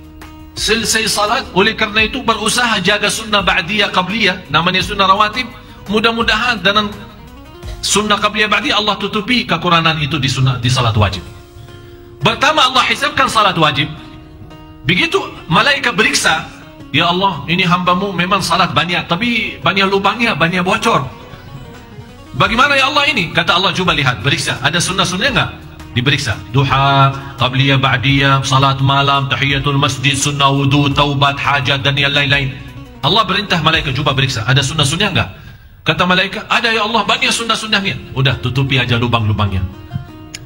Selesai salat, oleh karena itu berusaha jaga sunnah ba'diyah qabliyah, namanya sunnah rawatib. Mudah-mudahan dengan sunnah qabliyah ba'diyah Allah tutupi kekurangan itu di salat wajib. Pertama Allah hisabkan salat wajib. Begitu malaikat beriksa, ya Allah, ini hambamu memang salat banyak, tapi banyak lubangnya, banyak bocor. Bagaimana ya Allah ini? Kata Allah, coba lihat, beriksa. Ada sunnah-sunnah enggak? Diperiksa. Duha, qabliyah, ba'diyah, salat malam, tahiyatul masjid, sunnah wudu, taubat, hajat, dan yang lain-lain. Allah perintah malaikat, coba beriksa. Ada sunnah-sunnah enggak? Kata malaikat, ada ya Allah, banyak sunnah-sunnahnya. Udah, tutupi aja lubang-lubangnya.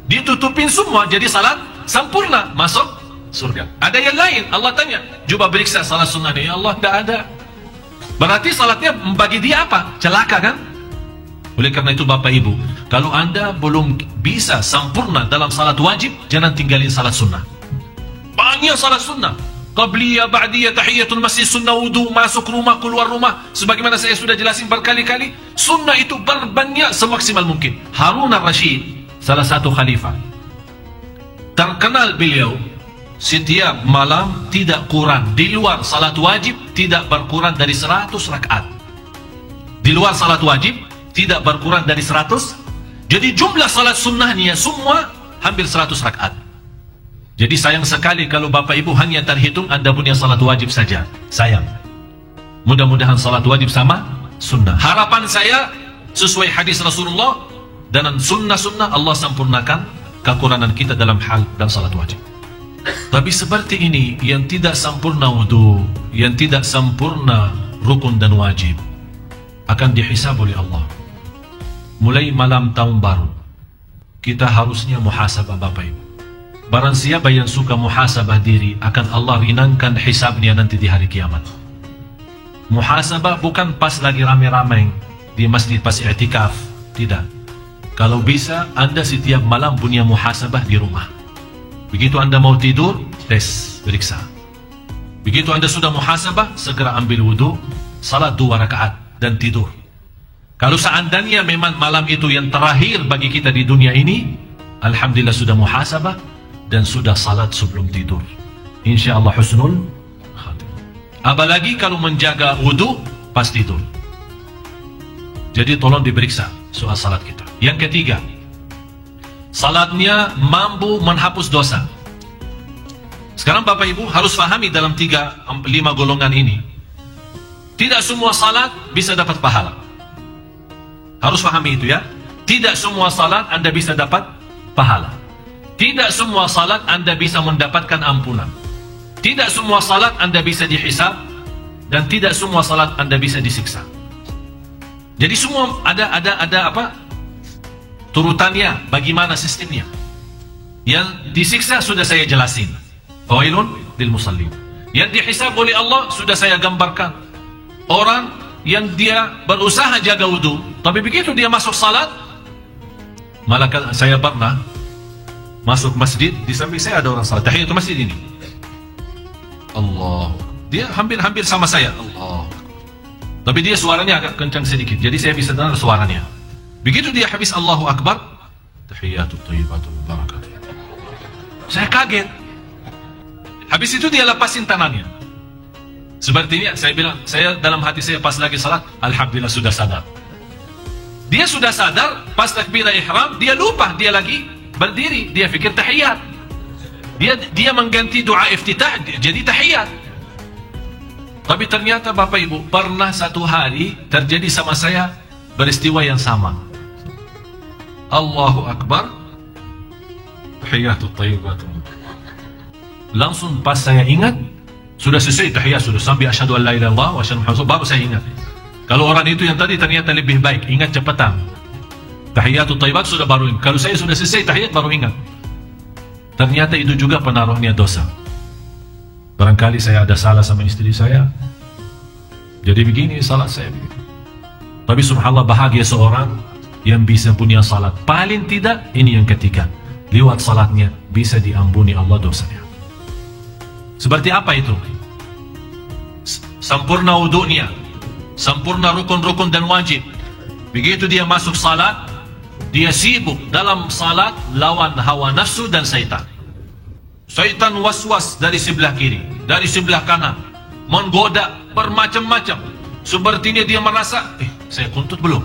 Ditutupin semua, jadi salat sempurna, masuk surga. Ada yang lain, Allah tanya, coba beriksa salat sunnahnya. Ya Allah, tidak ada. Berarti salatnya bagi dia apa? Celaka kan? Oleh karena itu Bapak Ibu, kalau Anda belum bisa sempurna dalam salat wajib, jangan tinggalin salat sunnah. Banyak salat sunnah, qabliyah, ba'diyah, tahiyatul masjid, sunnah wudu, masuk rumah, keluar rumah. Sebagaimana saya sudah jelasin berkali-kali, sunnah itu berbanyak semaksimal mungkin. Harun al-Rashid, salah satu khalifah, terkenal beliau setiap malam tidak kurang, di luar salat wajib tidak berkurang dari 100 rakaat. Di luar salat wajib tidak berkurang dari 100. Jadi jumlah salat sunnahnya semua hampir 100 rakaat. Jadi sayang sekali kalau Bapak Ibu hanya terhitung Anda punya salat wajib saja. Sayang. Mudah-mudahan salat wajib sama sunnah. Harapan saya sesuai hadis Rasulullah, dan sunnah-sunnah Allah sempurnakan kekurangan kita dalam hal dan salat wajib. Tapi seperti ini, yang tidak sempurna wudu, yang tidak sempurna rukun dan wajib, akan dihisab oleh Allah. Mulai malam tahun baru, kita harusnya muhasabah Bapak Ibu. Barang siapa yang suka muhasabah diri, akan Allah ringankan hisabnya nanti di hari kiamat. Muhasabah bukan pas lagi rame-rame di masjid pas i'tikaf, tidak. Kalau bisa, Anda setiap malam punya muhasabah di rumah. Begitu Anda mau tidur, tes, periksa. Begitu Anda sudah muhasabah, segera ambil wudu, salat 2 rakaat, dan tidur. Kalau seandainya memang malam itu yang terakhir bagi kita di dunia ini, alhamdulillah sudah muhasabah dan sudah salat sebelum tidur. Insya Allah husnul khatimah. Apalagi kalau menjaga wudu pas tidur. Jadi tolong diperiksa soal salat kita. Yang ketiga, salatnya mampu menghapus dosa. Sekarang Bapak Ibu harus pahami dalam 5 golongan ini, tidak semua salat bisa dapat pahala. Harus pahami itu ya. Tidak semua salat Anda bisa dapat pahala. Tidak semua salat Anda bisa mendapatkan ampunan. Tidak semua salat Anda bisa dihisab, dan tidak semua salat Anda bisa disiksa. Jadi semua ada apa? Turutannya, bagaimana sistemnya. Yang disiksa sudah saya jelasin. Fawailun lil musallin. Yang dihisab oleh Allah sudah saya gambarkan. Orang yang dia berusaha jaga wudu, tapi begitu dia masuk salat, malah saya pernah masuk masjid, di samping saya ada orang salat tahiyatul masjid ini. Allah, dia hampir sama saya. Allah. Tapi dia suaranya agak kencang sedikit, jadi saya bisa dengar suaranya. Begitu dia habis Allahu Akbar, tahiyatut thayyibatut barakatuh, saya kaget. Habis itu dia lepasin tangannya. Sepertinya saya bilang, saya dalam hati saya pas lagi salat, alhamdulillah sudah sadar. Dia sudah sadar, pas takbirah ihram, dia lupa, dia lagi berdiri, dia fikir tahiyat. Dia mengganti doa iftitah jadi tahiyat. Tapi ternyata Bapak Ibu, pernah satu hari terjadi sama saya peristiwa yang sama. Allahu Akbar, tahiyatut thayyibatun. Langsung pas saya ingat, sudah selesai tahiyat, sudah sampai asyhadu an la ilaha illallah wa asyhadu anna Muhammadan, baru saya ingat. Kalau orang itu yang tadi ternyata lebih baik, ingat cepatan. Tahiyatut thayyibat sudah baru ingat. Kalau saya sudah selesai tahiyat baru ingat. Ternyata itu juga penaruhnya dosa. Barangkali saya ada salah sama istri saya, jadi begini salat saya begini. Tapi subhanallah, bahagia seorang yang bisa punya salat. Paling tidak ini yang ketiga, lewat salatnya bisa diampuni Allah dosanya. Seperti apa itu? Sempurna wudunya, sempurna rukun-rukun dan wajib. Begitu dia masuk salat, dia sibuk dalam salat lawan hawa nafsu dan syaitan. Syaitan was-was dari sebelah kiri, dari sebelah kanan, menggoda bermacam-macam. Sepertinya dia merasa, saya kuntut belum?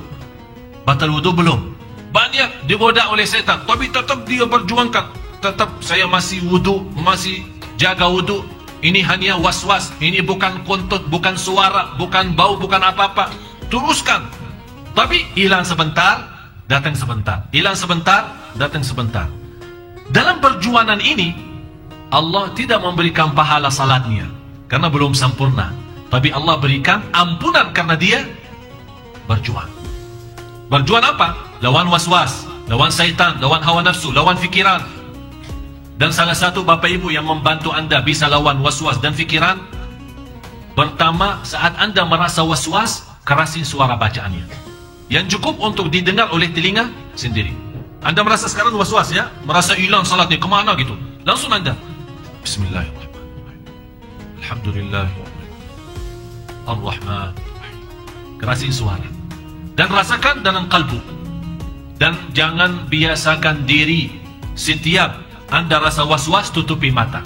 Batal wudu belum? Banyak digoda oleh syaitan, tapi tetap dia perjuangkan. Tetap saya masih wudu, masih jaga wudu. Ini hanya was-was, ini bukan kuntut, bukan suara, bukan bau, bukan apa-apa. Teruskan. Tapi hilang sebentar, datang sebentar. Hilang sebentar, datang sebentar. Dalam perjuangan ini, Allah tidak memberikan pahala salatnya karena belum sempurna, tapi Allah berikan ampunan karena dia berjuang. Berjuang apa? Lawan was-was, lawan syaitan, lawan hawa nafsu, lawan fikiran. Dan salah satu Bapak Ibu yang membantu Anda bisa lawan was-was dan fikiran, pertama, saat Anda merasa was-was, kerasin suara bacaannya yang cukup untuk didengar oleh telinga sendiri. Anda merasa sekarang was-was ya, merasa hilang salatnya, kemana gitu, langsung Anda Bismillahirrahmanirrahim, Alhamdulillah Ar-Rahman. Kerasin suara dan rasakan dalam kalbu. Dan jangan biasakan diri setiap Anda rasa was-was tutupi mata.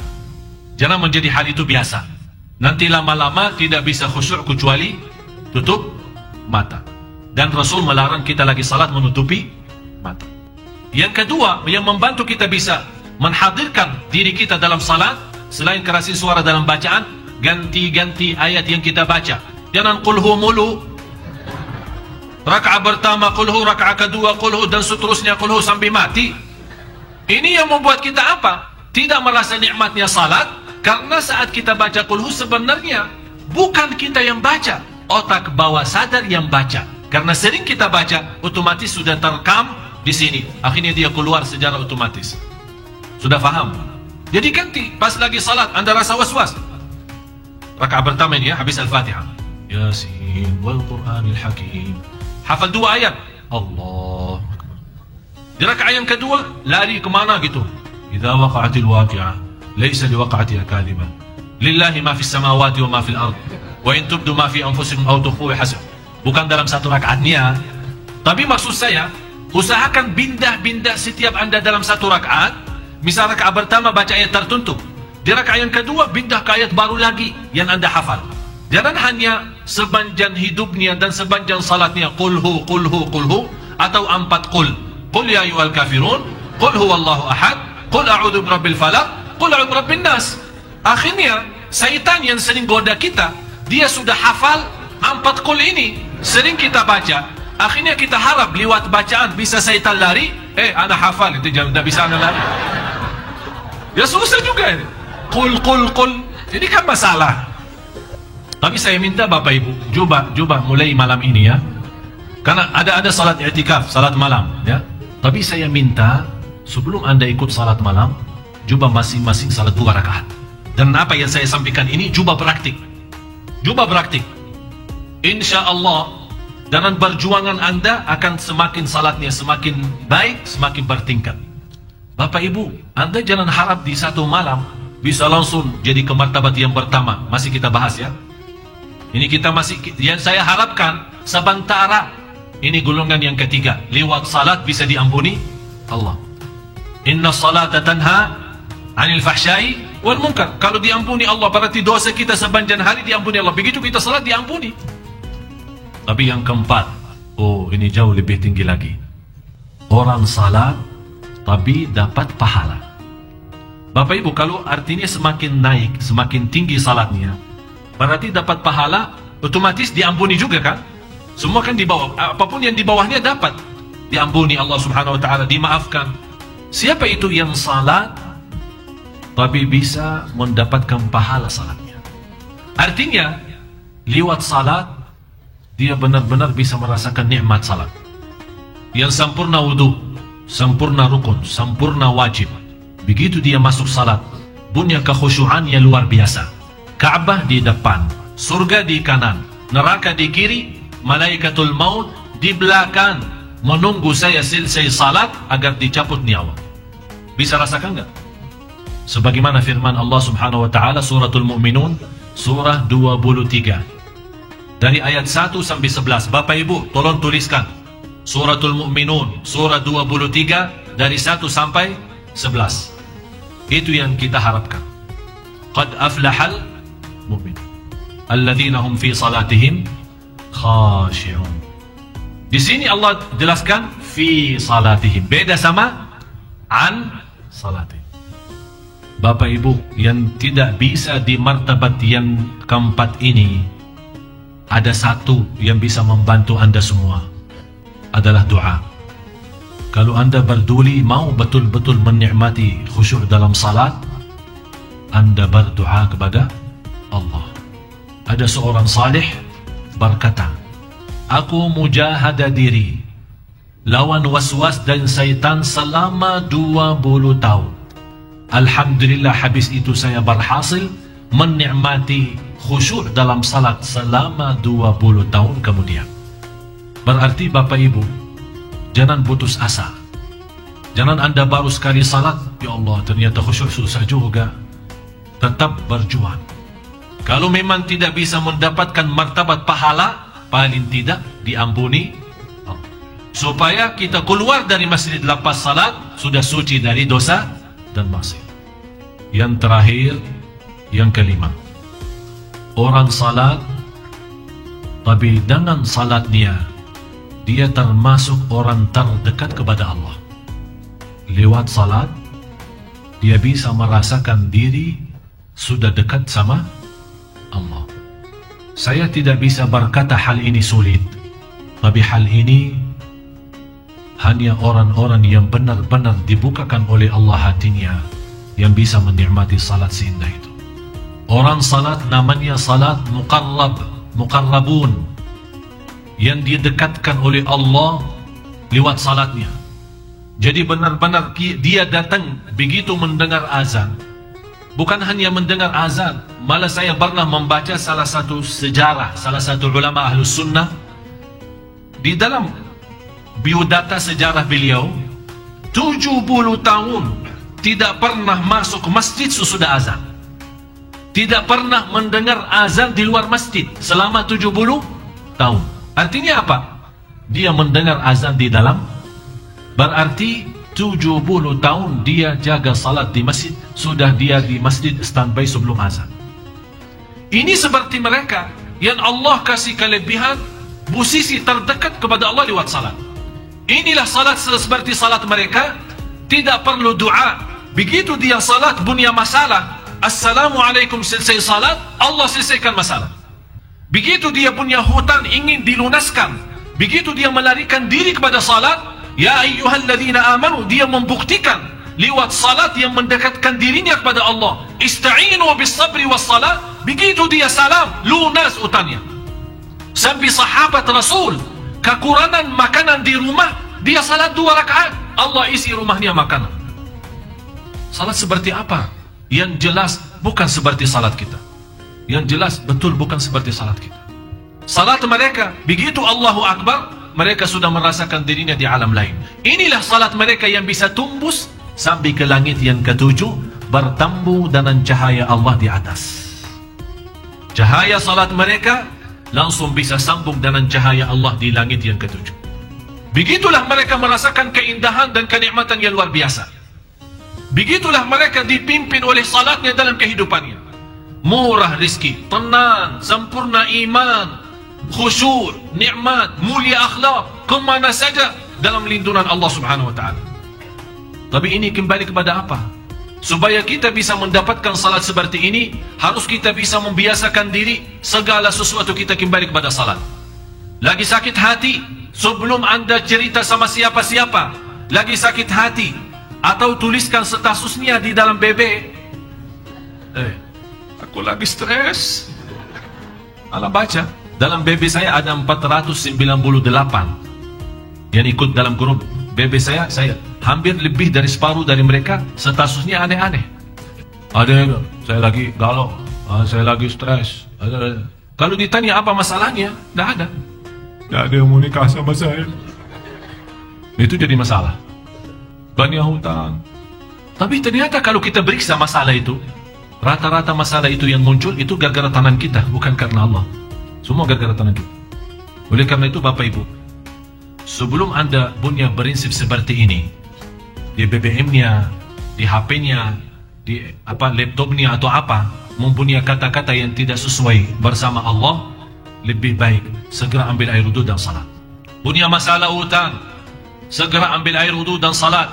Jangan menjadi hal itu biasa. Nanti lama-lama tidak bisa khusyuk kecuali tutup mata. Dan Rasul melarang kita lagi salat menutupi mata. Yang kedua, yang membantu kita bisa menghadirkan diri kita dalam salat, selain kerasin suara dalam bacaan, ganti-ganti ayat yang kita baca. Jangan qulhu mulu. Rakaat pertama qulhu, rakaat kedua qulhu, dan seterusnya qulhu sampai mati. Ini yang membuat kita apa? Tidak merasa nikmatnya salat, karena saat kita baca qulhu sebenarnya bukan kita yang baca, otak bawah sadar yang baca. Karena sering kita baca, otomatis sudah terekam di sini. Akhirnya dia keluar secara otomatis. Sudah faham? Jadi ganti, pas lagi salat Anda rasa was-was. Rakaat pertama ini ya, habis Al-Fatihah. Yasin wal Qur'anil Hakim. Hafal 2 ayat. Allah Akbar. Di rakaat yang kedua, lari kemana gitu. Idza waqa'atil waqi'ah, laysa liwaqa'atiha kadhibah. Lillahi ma fis samawati wa ma fil ard. Wa in tubdu ma fi anfusikum aw tukhfuhu hasib. Bukan dalam satu rakaatnya. Tapi maksud saya, usahakan pindah-pindah setiap Anda dalam satu rakaat. Misal rakaat pertama baca ayat tertentu. Di rakaat yang kedua, pindah ke ayat baru lagi yang Anda hafal. Jangan hanya sepanjang hidupnya dan sepanjang salatnya qulhu qulhu qulhu atau 4 qul. Qul ya ayyuhal kafirun, qul huwallahu ahad, qul a'udzu birabbil falaq, qul a'udzu birabbin nas. Akhirnya syaitan yang sering goda kita, dia sudah hafal 4 qul ini, sering kita baca. Akhirnya kita harap lewat bacaan bisa syaitan lari. Ana hafal itu jangan bisa ana lari. Ya susah juga ini. Qul qul qul. Jadi kan masalah. Tapi saya minta Bapak Ibu, coba mulai malam ini ya. Karena ada salat i'tikaf, salat malam ya. Tapi saya minta sebelum Anda ikut salat malam, coba masing-masing salat 2 rakaat. Dan apa yang saya sampaikan ini coba praktik. Coba praktik. Insya Allah dengan perjuangan Anda akan semakin salatnya semakin baik, semakin bertingkat. Bapak Ibu, Anda jangan harap di satu malam bisa langsung jadi ke martabat yang pertama. Masih kita bahas ya. Ini kita masih, yang saya harapkan sementara ini golongan yang ketiga, lewat salat bisa diampuni Allah. Inna salata tanha 'anil fahsya'i wal munkar. Kalau diampuni Allah berarti dosa kita sepanjang hari diampuni Allah. Begitu kita salat diampuni. Tapi yang keempat, ini jauh lebih tinggi lagi. Orang salat tapi dapat pahala. Bapak Ibu, kalau artinya semakin naik, semakin tinggi salatnya, berarti dapat pahala, otomatis diampuni juga kan? Semua kan di bawah, apapun yang di bawahnya dapat diampuni Allah Subhanahu wa taala, dimaafkan. Siapa itu yang salat tapi bisa mendapatkan pahala salatnya? Artinya lewat salat dia benar-benar bisa merasakan nikmat salat. Yang sempurna wudu, sempurna rukun, sempurna wajib. Begitu dia masuk salat, punya kekhusyuan yang luar biasa. Ka'bah di depan, surga di kanan, neraka di kiri, malaikatul maut di belakang, menunggu saya selesai salat agar dicabut nyawa. Bisa rasakan nggak? Sebagaimana firman Allah Subhanahu wa taala suratul Mu'minun, surah 23. Dari ayat 1 sampai 11. Bapak Ibu, tolong tuliskan. Suratul Mu'minun, surah 23 dari 1 sampai 11. Itu yang kita harapkan. Qad aflahal mu'min alladzina hum fi salatihim khashi'un. Di sini Allah jelaskan fi salatihim, beda sama an salatihim. Bapak Ibu, yang tidak bisa di martabat yang keempat ini, ada satu yang bisa membantu Anda semua, adalah doa. Kalau Anda berduli mau betul-betul menikmati khusyuk dalam salat, Anda berdoa kepada Allah. Ada seorang salih berkata, aku mujahadah diri lawan waswas dan syaitan selama 20 tahun. Alhamdulillah habis itu saya berhasil menikmati khusyuk dalam salat selama 20 tahun kemudian. Berarti Bapak Ibu, jangan putus asa. Jangan Anda baru sekali salat, ya Allah ternyata khusyuk susah juga. Tetap berjuang. Kalau memang tidak bisa mendapatkan martabat pahala, paling tidak diampuni, supaya kita keluar dari masjid lepas salat sudah suci dari dosa dan maksiat. Yang terakhir, yang kelima, orang salat tapi dengan salatnya dia termasuk orang terdekat kepada Allah. Lewat salat dia bisa merasakan diri sudah dekat sama Allah. Saya tidak bisa berkata hal ini sulit, tapi hal ini hanya orang-orang yang benar-benar dibukakan oleh Allah hatinya yang bisa menikmati salat seindah itu. Orang salat namanya salat muqarrabun, yang didekatkan oleh Allah lewat salatnya. Jadi benar-benar dia datang begitu mendengar azan. Bukan hanya mendengar azan, malah saya pernah membaca salah satu sejarah, salah satu ulama Ahlus Sunnah. Di dalam biodata sejarah beliau, 70 tahun tidak pernah masuk masjid sesudah azan. Tidak pernah mendengar azan di luar masjid selama 70 tahun. Artinya apa? Dia mendengar azan di dalam, berarti 70 tahun dia jaga salat di masjid, sudah dia di masjid standby sebelum azan. Ini seperti mereka yang Allah kasih kelebihan posisi terdekat kepada Allah lewat salat. Inilah salat seperti salat mereka, tidak perlu doa. Begitu dia salat punya masalah, Assalamualaikum, selesai salat, Allah selesaikan masalah. Begitu dia punya hutang ingin dilunaskan, begitu dia melarikan diri kepada salat, ya ayyuhalladzina amanu, dia membuktikan lewat salat yang mendekatkan dirinya kepada Allah. Ista'inu bis sabri was salat. Begitu dia salam, lunas utangnya. Sampai sahabat Rasul kekurangan makanan di rumah, dia salat 2 rakaat, Allah isi rumahnya makanan. Salat seperti apa? Yang jelas bukan seperti salat kita. Yang jelas betul bukan seperti salat kita. Salat mereka begitu Allahu Akbar, mereka sudah merasakan dirinya di alam lain. Inilah salat mereka yang bisa tembus sampai ke langit yang ke-7, bertemu dengan cahaya Allah di atas. Cahaya salat mereka langsung bisa sambung dengan cahaya Allah di langit yang ke-7. Begitulah mereka merasakan keindahan dan kenikmatan yang luar biasa. Begitulah mereka dipimpin oleh salatnya dalam kehidupannya. Murah rezeki, tenang, sempurna iman, khusyuk, nikmat, mulia akhlak, kemana saja dalam lindungan Allah Subhanahu wa ta'ala. Tapi ini kembali kepada apa? Supaya kita bisa mendapatkan salat seperti ini, harus kita bisa membiasakan diri segala sesuatu kita kembali kepada salat. Lagi sakit hati, sebelum anda cerita sama siapa-siapa, lagi sakit hati, atau tuliskan statusnya di dalam BB, aku lagi stres. Alah baca, dalam BB saya ada 498 yang ikut dalam grup BB saya hampir lebih dari separuh dari mereka statusnya aneh-aneh. Ada saya lagi galau, saya lagi stres. Kalau ditanya apa masalahnya, tidak ada. Tidak ada yang mau nikah sama saya. Itu jadi masalah. Banyak hutang. Tapi ternyata kalau kita periksa masalah itu, rata-rata masalah itu yang muncul itu gara-gara tangan kita, bukan karena Allah. Semua gara-gara tangan kita. Oleh karena itu Bapak Ibu, sebelum anda punya prinsip seperti ini, di BBM-nya, di HP-nya, di laptopnya atau apa, mempunyai kata-kata yang tidak sesuai bersama Allah, lebih baik segera ambil air wudu dan salat. Punya masalah hutang, segera ambil air wudu dan salat.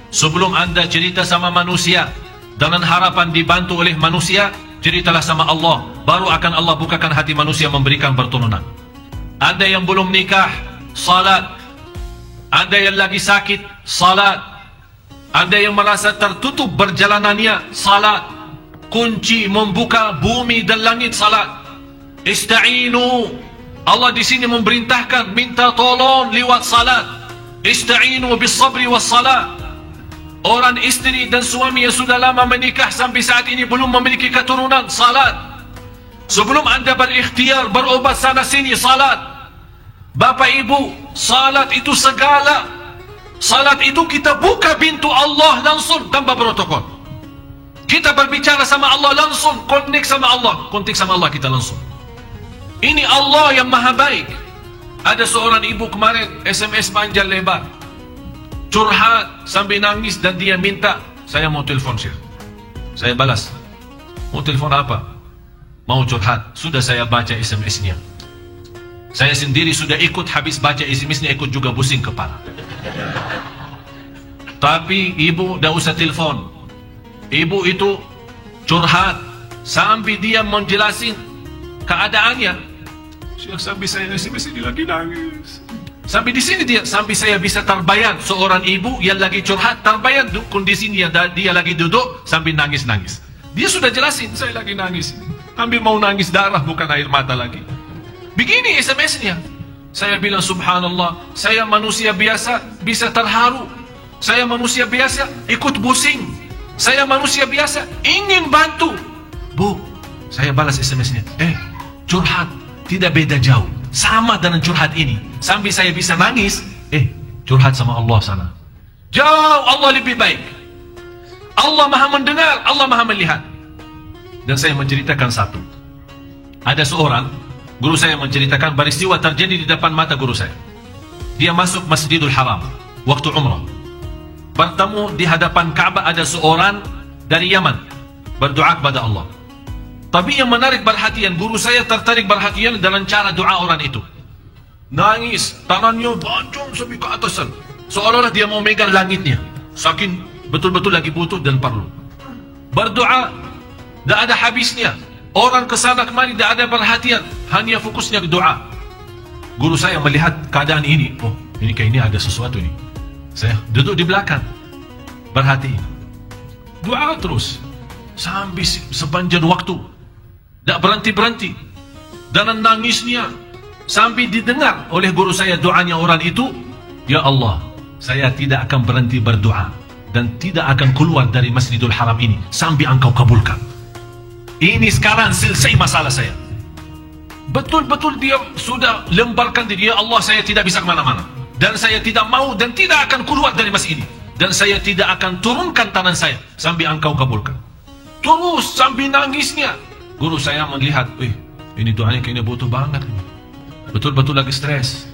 Sebelum anda cerita sama manusia dengan harapan dibantu oleh manusia, ceritalah sama Allah, baru akan Allah bukakan hati manusia memberikan pertolongan. Anda yang belum nikah, salat. Anda yang lagi sakit, salat. Anda yang merasa tertutup perjalanannya, salat. Kunci membuka bumi dan langit, salat. Ista'inu. Allah di sini memerintahkan minta tolong lewat salat. Ista'inu bis sabri was salat. Orang istri dan suami yang sudah lama menikah sampai saat ini belum memiliki keturunan, salat. Sebelum anda berikhtiar berobat sana sini, salat. Bapak Ibu, salat itu segala. Salat itu kita buka pintu Allah langsung tanpa protokol. Kita berbicara sama Allah langsung, connect sama Allah kita langsung. Ini Allah yang maha baik. Ada seorang ibu kemarin SMS panjang lebar, curhat sambil nangis, dan dia minta saya mau telepon Syekh. Saya balas, mau telepon apa? Mau curhat. Sudah saya baca SMS-nya. Saya sendiri sudah ikut, habis baca SMS-nya ikut juga pusing kepala. Tapi ibu dah usah telepon. Ibu itu curhat sampai dia menjelasin keadaannya. Syekh, sampai saya SMS ini lagi nangis. Sampai di sini sampai saya bisa terbayang seorang ibu yang lagi curhat, terbayang kondisinya, dia lagi duduk sambil nangis-nangis. Dia sudah jelasin, saya lagi nangis. Ambil mau nangis darah, bukan air mata lagi. Begini SMS-nya. Saya bilang subhanallah, saya manusia biasa bisa terharu. Saya manusia biasa ikut pusing. Saya manusia biasa ingin bantu. Bu, saya balas SMS-nya. Curhat tidak beda jauh, sama dengan curhat ini. Sampai saya bisa nangis. Curhat sama Allah sana. Jauh Allah lebih baik. Allah maha mendengar, Allah maha melihat. Dan saya menceritakan satu. Ada seorang guru saya menceritakan peristiwa terjadi di depan mata guru saya. Dia masuk Masjidil Haram waktu umrah. Bertemu di hadapan Ka'bah ada seorang dari Yaman berdoa kepada Allah. Tapi yang menarik perhatian, guru saya tertarik perhatian dalam cara doa orang itu. Nangis, tangannya bancung sampai ke atasan, seolah-olah dia mau megang langitnya. Saking betul-betul lagi butuh dan perlu. Berdoa, tidak ada habisnya. Orang kesana kemari tidak ada perhatian, hanya fokusnya ke doa. Guru saya melihat keadaan ini, oh ini kayaknya ada sesuatu nih. Saya duduk di belakang, perhatiin. Doa terus sampai sepanjang waktu, tidak berhenti-berhenti. Dan nangisnya sampai didengar oleh guru saya doanya orang itu. Ya Allah, saya tidak akan berhenti berdoa dan tidak akan keluar dari Masjidil Haram ini sampai Engkau kabulkan. Ini sekarang selesai masalah saya. Betul-betul dia sudah lemparkan diri. Ya Allah, saya tidak bisa kemana-mana, dan saya tidak mau dan tidak akan keluar dari masjid ini, dan saya tidak akan turunkan tangan saya sampai Engkau kabulkan. Terus sampai nangisnya. Guru saya melihat, ini doanya kayaknya butuh banget. Betul-betul lagi stres.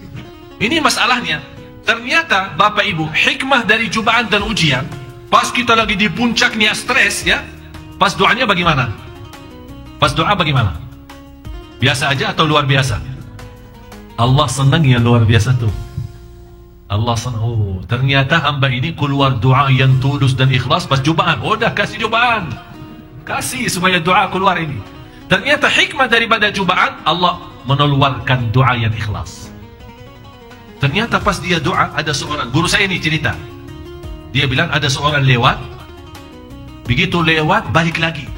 Ini masalahnya. Ternyata Bapak Ibu, hikmah dari cobaan dan ujian, pas kita lagi di puncaknya stres ya, pas doanya bagaimana? Pas doa bagaimana? Biasa aja atau luar biasa? Allah senang yang luar biasa tuh. Allah senang. Oh, ternyata hamba ini keluar doa yang tulus dan ikhlas pas cobaan. Oh, dah kasih cobaan. Kasih supaya doa keluar ini. Ternyata hikmah daripada cobaan, Allah mengeluarkan doa yang ikhlas. Ternyata pas dia doa, ada seorang, guru saya ini cerita. Dia bilang ada seorang lewat. Begitu lewat, balik lagi.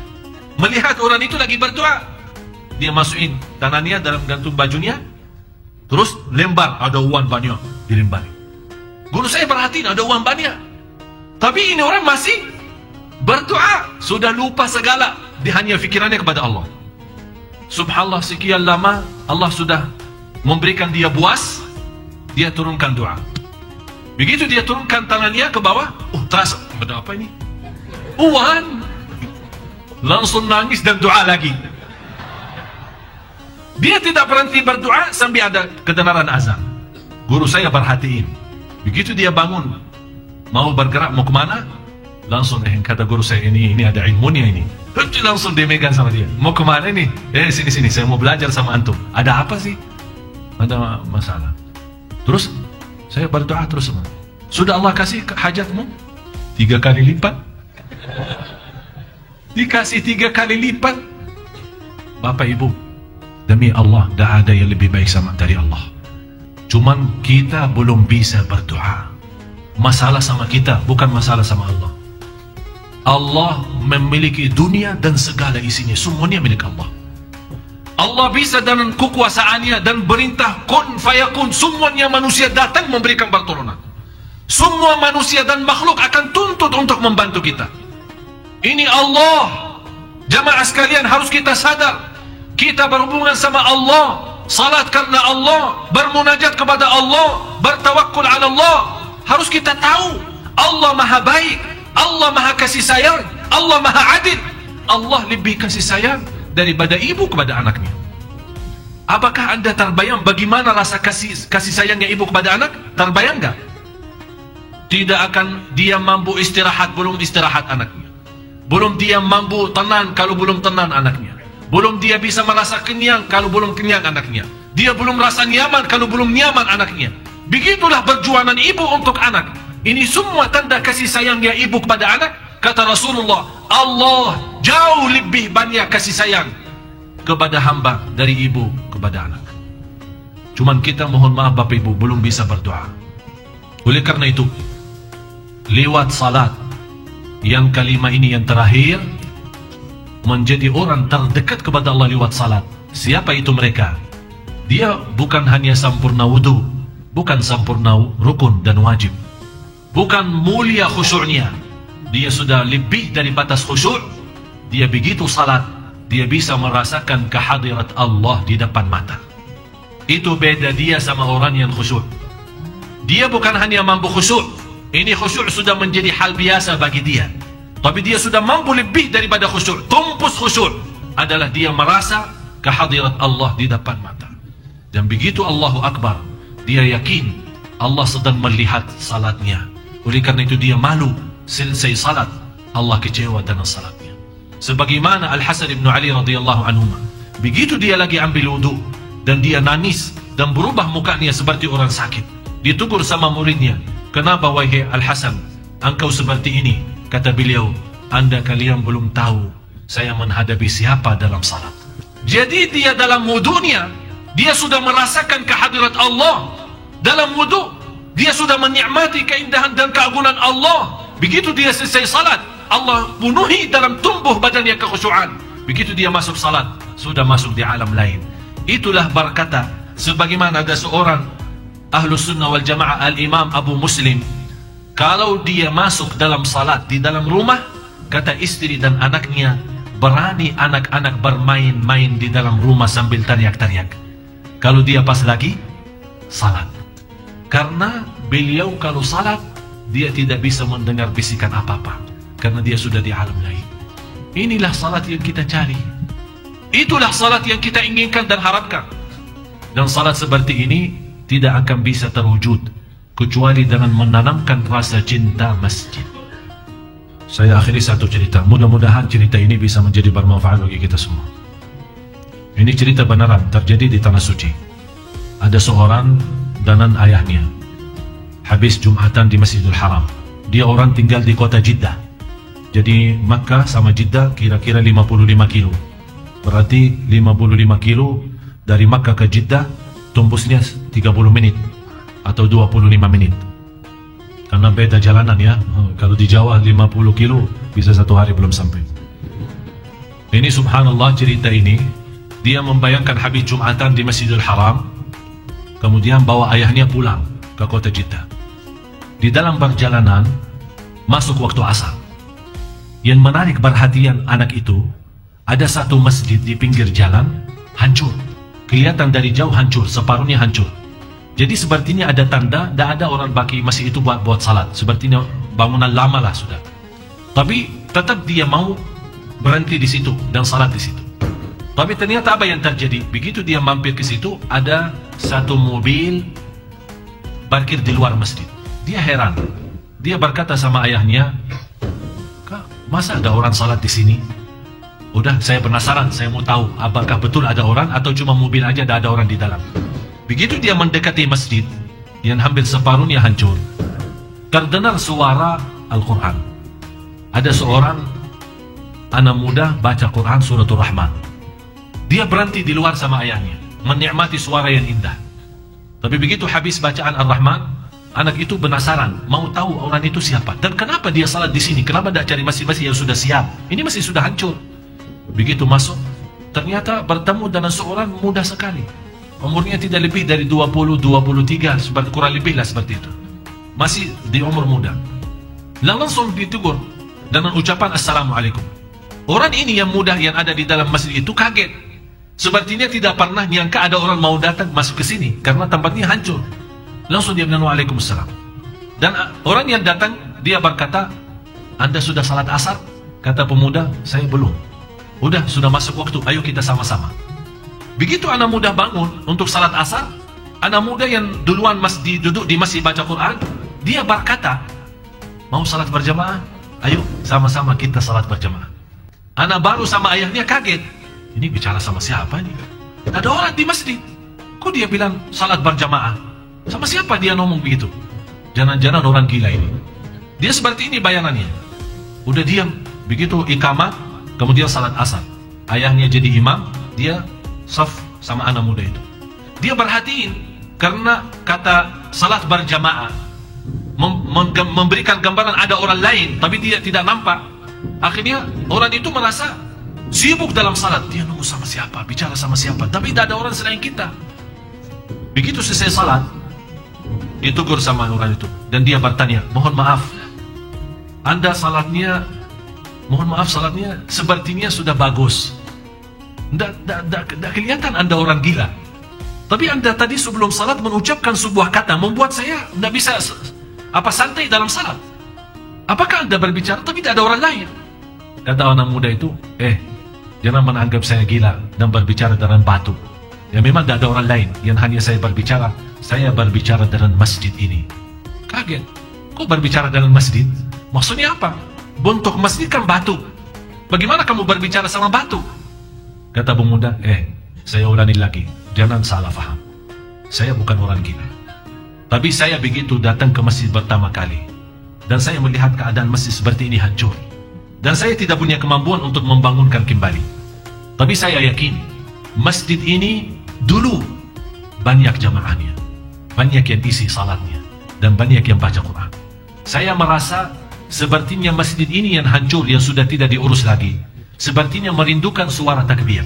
Melihat orang itu lagi berdoa. Dia masukin tangannya dalam gantung bajunya. Terus lembar, ada uang banyak. Dilempari. Guru saya perhatiin ada uang banyak. Tapi ini orang masih berdoa. Sudah lupa segala. Dia hanya fikirannya kepada Allah. Subhanallah, sekian lama Allah sudah memberikan dia buas. Dia turunkan doa. Begitu dia turunkan tangannya ke bawah. Oh, terasa. Ada apa ini? Uang. Langsung nangis dan doa lagi. Dia tidak berhenti berdoa sampai ada kedengaran azan. Guru saya perhatiin. Begitu dia bangun, mau bergerak, mau kemana? Langsung kata guru saya, ini ada ilmunya ini. Langsung dimegang sama dia. Mau kemana nih? Sini, saya mau belajar sama antum. Ada apa sih? Ada masalah. Terus saya berdoa terus. Sudah Allah kasih hajatmu 3 kali lipat. Dikasih 3 kali lipat. Bapak Ibu, demi Allah, tidak ada yang lebih baik sama dari Allah. Cuman kita belum bisa berdoa. Masalah sama kita, bukan masalah sama Allah. Allah memiliki dunia dan segala isinya, semuanya milik Allah. Allah bisa dengan kekuasaannya dan perintah kun fayakun, semuanya manusia datang memberikan pertolongan. Semua manusia dan makhluk akan tuntut untuk membantu kita. Ini Allah. Jamaah sekalian, harus kita sadar. Kita berhubungan sama Allah, salat karena Allah, bermunajat kepada Allah, bertawakul ala Allah. Harus kita tahu Allah maha baik, Allah maha kasih sayang, Allah maha adil. Allah lebih kasih sayang daripada ibu kepada anaknya. Apakah anda terbayang bagaimana rasa kasih sayangnya ibu kepada anak? Terbayang gak? Tidak akan dia mampu istirahat belum istirahat anaknya. Belum dia mampu tenang kalau belum tenang anaknya. Belum dia bisa merasa kenyang kalau belum kenyang anaknya. Dia belum merasa nyaman kalau belum nyaman anaknya. Begitulah perjuangan ibu untuk anak. Ini semua tanda kasih sayangnya ibu kepada anak. Kata Rasulullah, Allah jauh lebih banyak kasih sayang kepada hamba dari ibu kepada anak. Cuman kita mohon maaf Bapak Ibu belum bisa berdoa. Oleh karena itu, lewat salat yang kelima ini yang terakhir, menjadi orang terdekat kepada Allah lewat salat. Siapa itu mereka? Dia bukan hanya sempurna wudu, bukan sempurna rukun dan wajib, bukan mulia khusyuknya. Dia sudah lebih dari batas khusyuk. Dia begitu salat, dia bisa merasakan kehadirat Allah di depan mata. Itu beda dia sama orang yang khusyuk. Dia bukan hanya mampu khusyuk, ini khusyuk sudah menjadi hal biasa bagi dia. Tapi dia sudah mampu lebih daripada khusyuk. Tumpus khusyuk adalah dia merasa kehadirat Allah di depan mata. Dan begitu Allahu Akbar, dia yakin Allah sedang melihat salatnya. Oleh karena itu dia malu. Selesai salat, Allah kecewa dengan salatnya. Sebagaimana Al-Hasan ibn Ali radhiyallahu anhu, begitu dia lagi ambil wudu dan dia nangis dan berubah mukanya seperti orang sakit. Ditegur sama muridnya, kenapa wahai Al-Hasan engkau seperti ini? Kata beliau, anda kalian belum tahu saya menghadapi siapa dalam salat. Jadi dia dalam wudunya, dia sudah merasakan kehadirat Allah. Dalam wudu, dia sudah menikmati keindahan dan keagungan Allah. Begitu dia selesai salat, Allah penuhi dalam tumbuh badannya kekhusyuan. Begitu dia masuk salat, sudah masuk di alam lain. Itulah berkata, sebagaimana ada seorang Ahlus Sunnah wal Jamaah Al-Imam Abu Muslim, kalau dia masuk dalam salat di dalam rumah, kata istri dan anaknya, berani anak-anak bermain-main di dalam rumah sambil teriak-teriak kalau dia pas lagi salat. Karena beliau kalau salat, dia tidak bisa mendengar bisikan apa-apa, karena dia sudah di alam lain. Inilah salat yang kita cari. Itulah salat yang kita inginkan dan harapkan. Dan salat seperti ini tidak akan bisa terwujud kecuali dengan menanamkan rasa cinta masjid. Saya akhiri satu cerita. Mudah-mudahan cerita ini bisa menjadi bermanfaat bagi kita semua. Ini cerita benaran terjadi di Tanah Suci. Ada seorang dan ayahnya habis Jumatan di Masjidil Haram. Dia orang tinggal di kota Jeddah. Jadi Makkah sama Jeddah kira-kira 55 kilo. Berarti 55 kilo dari Makkah ke Jeddah tembusnya 30 menit atau 25 menit. Karena beda jalanan ya. Kalau di Jawa 50 kilo bisa satu hari belum sampai. Ini subhanallah cerita ini, dia membayangkan habis Jumatan di Masjidil Haram, kemudian bawa ayahnya pulang ke kota Jeddah. Di dalam perjalanan masuk waktu asar. Yang menarik perhatian anak itu, ada satu masjid di pinggir jalan hancur. Kelihatan dari jauh hancur, separuhnya hancur. Jadi sepertinya ada tanda, tidak ada orang bagi masjid itu buat salat. Sepertinya bangunan lama lah sudah. Tapi tetap dia mau berhenti di situ dan salat di situ. Tapi ternyata apa yang terjadi? Begitu dia mampir ke situ, ada satu mobil parkir di luar masjid. Dia heran. Dia berkata sama ayahnya, "Kak, masa ada orang salat di sini?" Udah, saya penasaran, saya mau tahu apakah betul ada orang atau cuma mobil aja ada orang di dalam. Begitu dia mendekati masjid yang hampir separuhnya hancur, terdengar suara Al-Quran. Ada seorang anak muda baca Quran suratul Rahman. Dia berhenti di luar sama ayahnya, menikmati suara yang indah. Tapi begitu habis bacaan Ar-Rahman, anak itu penasaran, mau tahu orang itu siapa dan kenapa dia salat di sini. Kenapa tidak cari masjid-masjid yang sudah siap? Ini masih sudah hancur. Begitu masuk, ternyata bertemu dengan seorang muda sekali. Umurnya tidak lebih dari 20-23, kurang lebih lah seperti itu. Masih di umur muda. Langsung ditegur dengan ucapan Assalamualaikum. Orang ini yang muda yang ada di dalam masjid itu kaget. Sepertinya tidak pernah nyangka ada orang mau datang masuk ke sini karena tempatnya hancur. Langsung dia bilang Waalaikumsalam. Dan orang yang datang, dia berkata, "Anda sudah salat asar?" Kata pemuda, saya belum. Udah, sudah masuk waktu, ayo kita sama-sama. Begitu anak muda bangun untuk salat asar, anak muda yang duluan duduk di masjid baca Quran, dia berkata, mau salat berjamaah? Ayo sama-sama kita salat berjamaah. Anak baru sama ayahnya kaget. Ini bicara sama siapa nih? Ada orang di masjid. Kok dia bilang salat berjamaah? Sama siapa dia ngomong begitu? Jangan-jangan orang gila ini. Dia seperti ini bayangannya. Udah diam. Begitu iqamah, kemudian salat asar. Ayahnya jadi imam, dia saf sama anak muda itu. Dia perhatiin karena kata salat berjamaah memberikan gambaran ada orang lain, tapi dia tidak nampak. Akhirnya orang itu merasa sibuk dalam salat. Dia nunggu sama siapa, bicara sama siapa, tapi tidak ada orang selain kita. Begitu selesai salat, ditegur sama orang itu, dan dia bertanya, mohon maaf, Anda salatnya, mohon maaf salatnya sepertinya sudah bagus. Tidak kelihatan Anda orang gila. Tapi Anda tadi sebelum salat mengucapkan sebuah kata membuat saya tidak bisa santai dalam salat. Apakah Anda berbicara tapi tidak ada orang lain? Kata anak muda itu, jangan menganggap saya gila dan berbicara dengan batu. Ya memang tidak ada orang lain yang hanya saya berbicara dengan masjid ini. Kaget, kok berbicara dengan masjid? Maksudnya apa? Bentuk masjid kan batu. Bagaimana kamu berbicara sama batu? Kata pemuda, saya ulangi lagi, jangan salah faham. Saya bukan orang gila. Tapi saya begitu datang ke masjid pertama kali, dan saya melihat keadaan masjid seperti ini hancur. Dan saya tidak punya kemampuan untuk membangunkan kembali. Tapi saya yakin, masjid ini dulu banyak jamaahnya, banyak yang isi salatnya, dan banyak yang baca Quran. Saya merasa sepertinya masjid ini yang hancur, yang sudah tidak diurus lagi. Sepertinya merindukan suara takbir,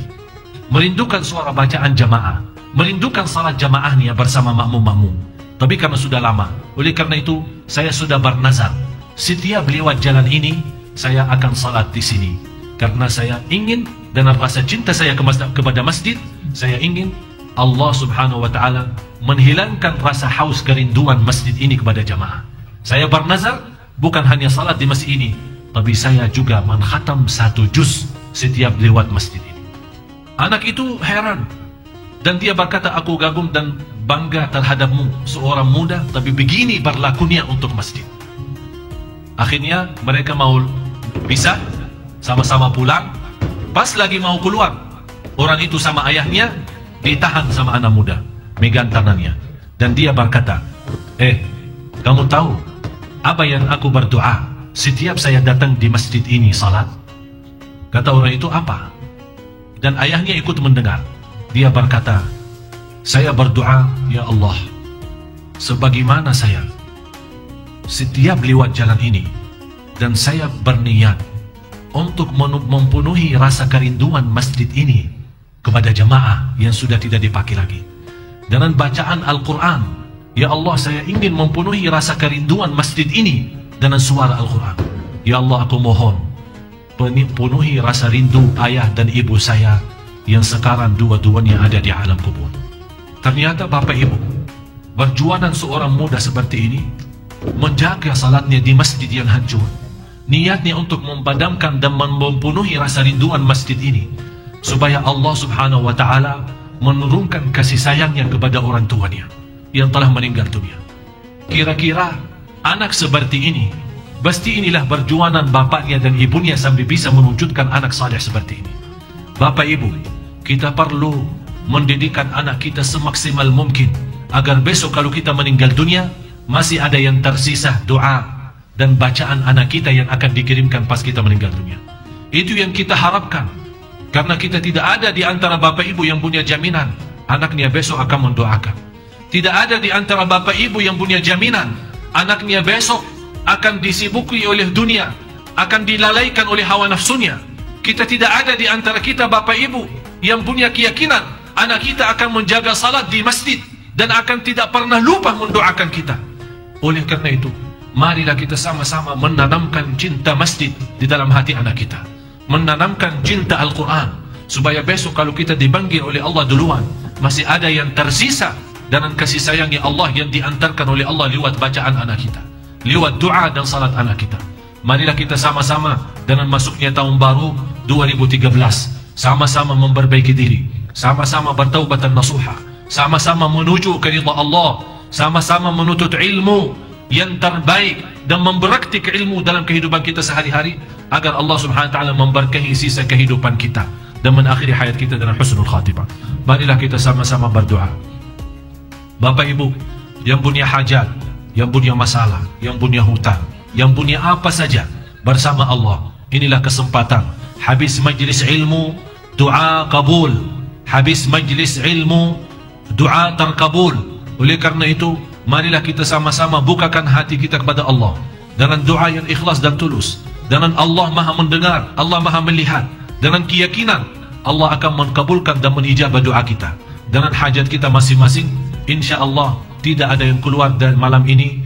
merindukan suara bacaan jamaah, merindukan salat jamaahnya bersama makmum-makmum. Tapi karena sudah lama, oleh karena itu saya sudah bernazar, setiap lewat jalan ini saya akan salat di sini. Karena saya ingin, dengan rasa cinta saya kepada masjid, saya ingin Allah subhanahu wa ta'ala menghilangkan rasa haus kerinduan masjid ini kepada jamaah. Saya bernazar, bukan hanya salat di masjid ini, tapi saya juga menghatam 1 juz setiap lewat masjid ini. Anak itu heran, dan dia berkata, aku kagum dan bangga terhadapmu, seorang muda tapi begini berlakunya untuk masjid. Akhirnya mereka mau pisah, sama-sama pulang. Pas lagi mau keluar, orang itu sama ayahnya ditahan sama anak muda, megang tangannya, dan dia berkata, kamu tahu apa yang aku berdoa setiap saya datang di masjid ini salat? Kata orang itu, apa? Dan ayahnya ikut mendengar. Dia berkata, saya berdoa, ya Allah, sebagaimana saya setiap lewat jalan ini, dan saya berniat untuk mempenuhi rasa kerinduan masjid ini kepada jamaah yang sudah tidak dipakai lagi, dengan bacaan Al-Quran. Ya Allah, saya ingin mempenuhi rasa kerinduan masjid ini dengan suara Al-Quran. Ya Allah, aku mohon penuhi rasa rindu ayah dan ibu saya yang sekarang dua-duanya ada di alam kubur. Ternyata Bapak Ibu, perjuangan seorang muda seperti ini menjaga salatnya di masjid yang hancur, niatnya untuk memadamkan dan mempenuhi rasa rinduan masjid ini, supaya Allah subhanahu wa ta'ala menurunkan kasih sayangnya kepada orang tuanya yang telah meninggal dunia. Kira-kira anak seperti ini, pasti inilah perjuangan bapaknya dan ibunya sampai bisa mewujudkan anak saleh seperti ini. Bapak Ibu, kita perlu mendidikkan anak kita semaksimal mungkin, agar besok kalau kita meninggal dunia, masih ada yang tersisa doa dan bacaan anak kita yang akan dikirimkan pas kita meninggal dunia. Itu yang kita harapkan, karena kita tidak ada di antara bapak ibu yang punya jaminan anaknya besok akan mendoakan. Tidak ada di antara bapak ibu yang punya jaminan anaknya besok akan disibuki oleh dunia, akan dilalaikan oleh hawa nafsunya. Kita tidak ada di antara kita bapak ibu yang punya keyakinan anak kita akan menjaga salat di masjid dan akan tidak pernah lupa mendoakan kita. Oleh karena itu, marilah kita sama-sama menanamkan cinta masjid di dalam hati anak kita, menanamkan cinta Al-Quran, supaya besok kalau kita dipanggil oleh Allah duluan, masih ada yang tersisa dengan kasih sayangnya Allah yang diantarkan oleh Allah lewat bacaan anak kita, lewat doa dan salat anak kita. Marilah kita sama-sama dengan masuknya tahun baru 2013, sama-sama memperbaiki diri, sama-sama bertaubatan nasuha, sama-sama menuju ke ridha Allah, sama-sama menuntut ilmu yang terbaik dan mempraktik ilmu dalam kehidupan kita sehari-hari, agar Allah Subhanahu wa taala memberkahi sisa kehidupan kita dan mengakhiri hayat kita dengan husnul khatimah. Marilah kita sama-sama berdoa. Bapak Ibu yang punya hajat, yang punya masalah, yang punya hutang, yang punya apa saja, bersama Allah, inilah kesempatan. Habis majlis ilmu, doa kabul. Habis majlis ilmu, doa terkabul. Oleh karena itu, marilah kita sama-sama bukakan hati kita kepada Allah dengan doa yang ikhlas dan tulus, dengan Allah Maha mendengar, Allah Maha melihat, dengan keyakinan Allah akan mengkabulkan dan menijabah doa kita. Dengan hajat kita masing-masing, insya Allah tidak ada yang keluar dari malam ini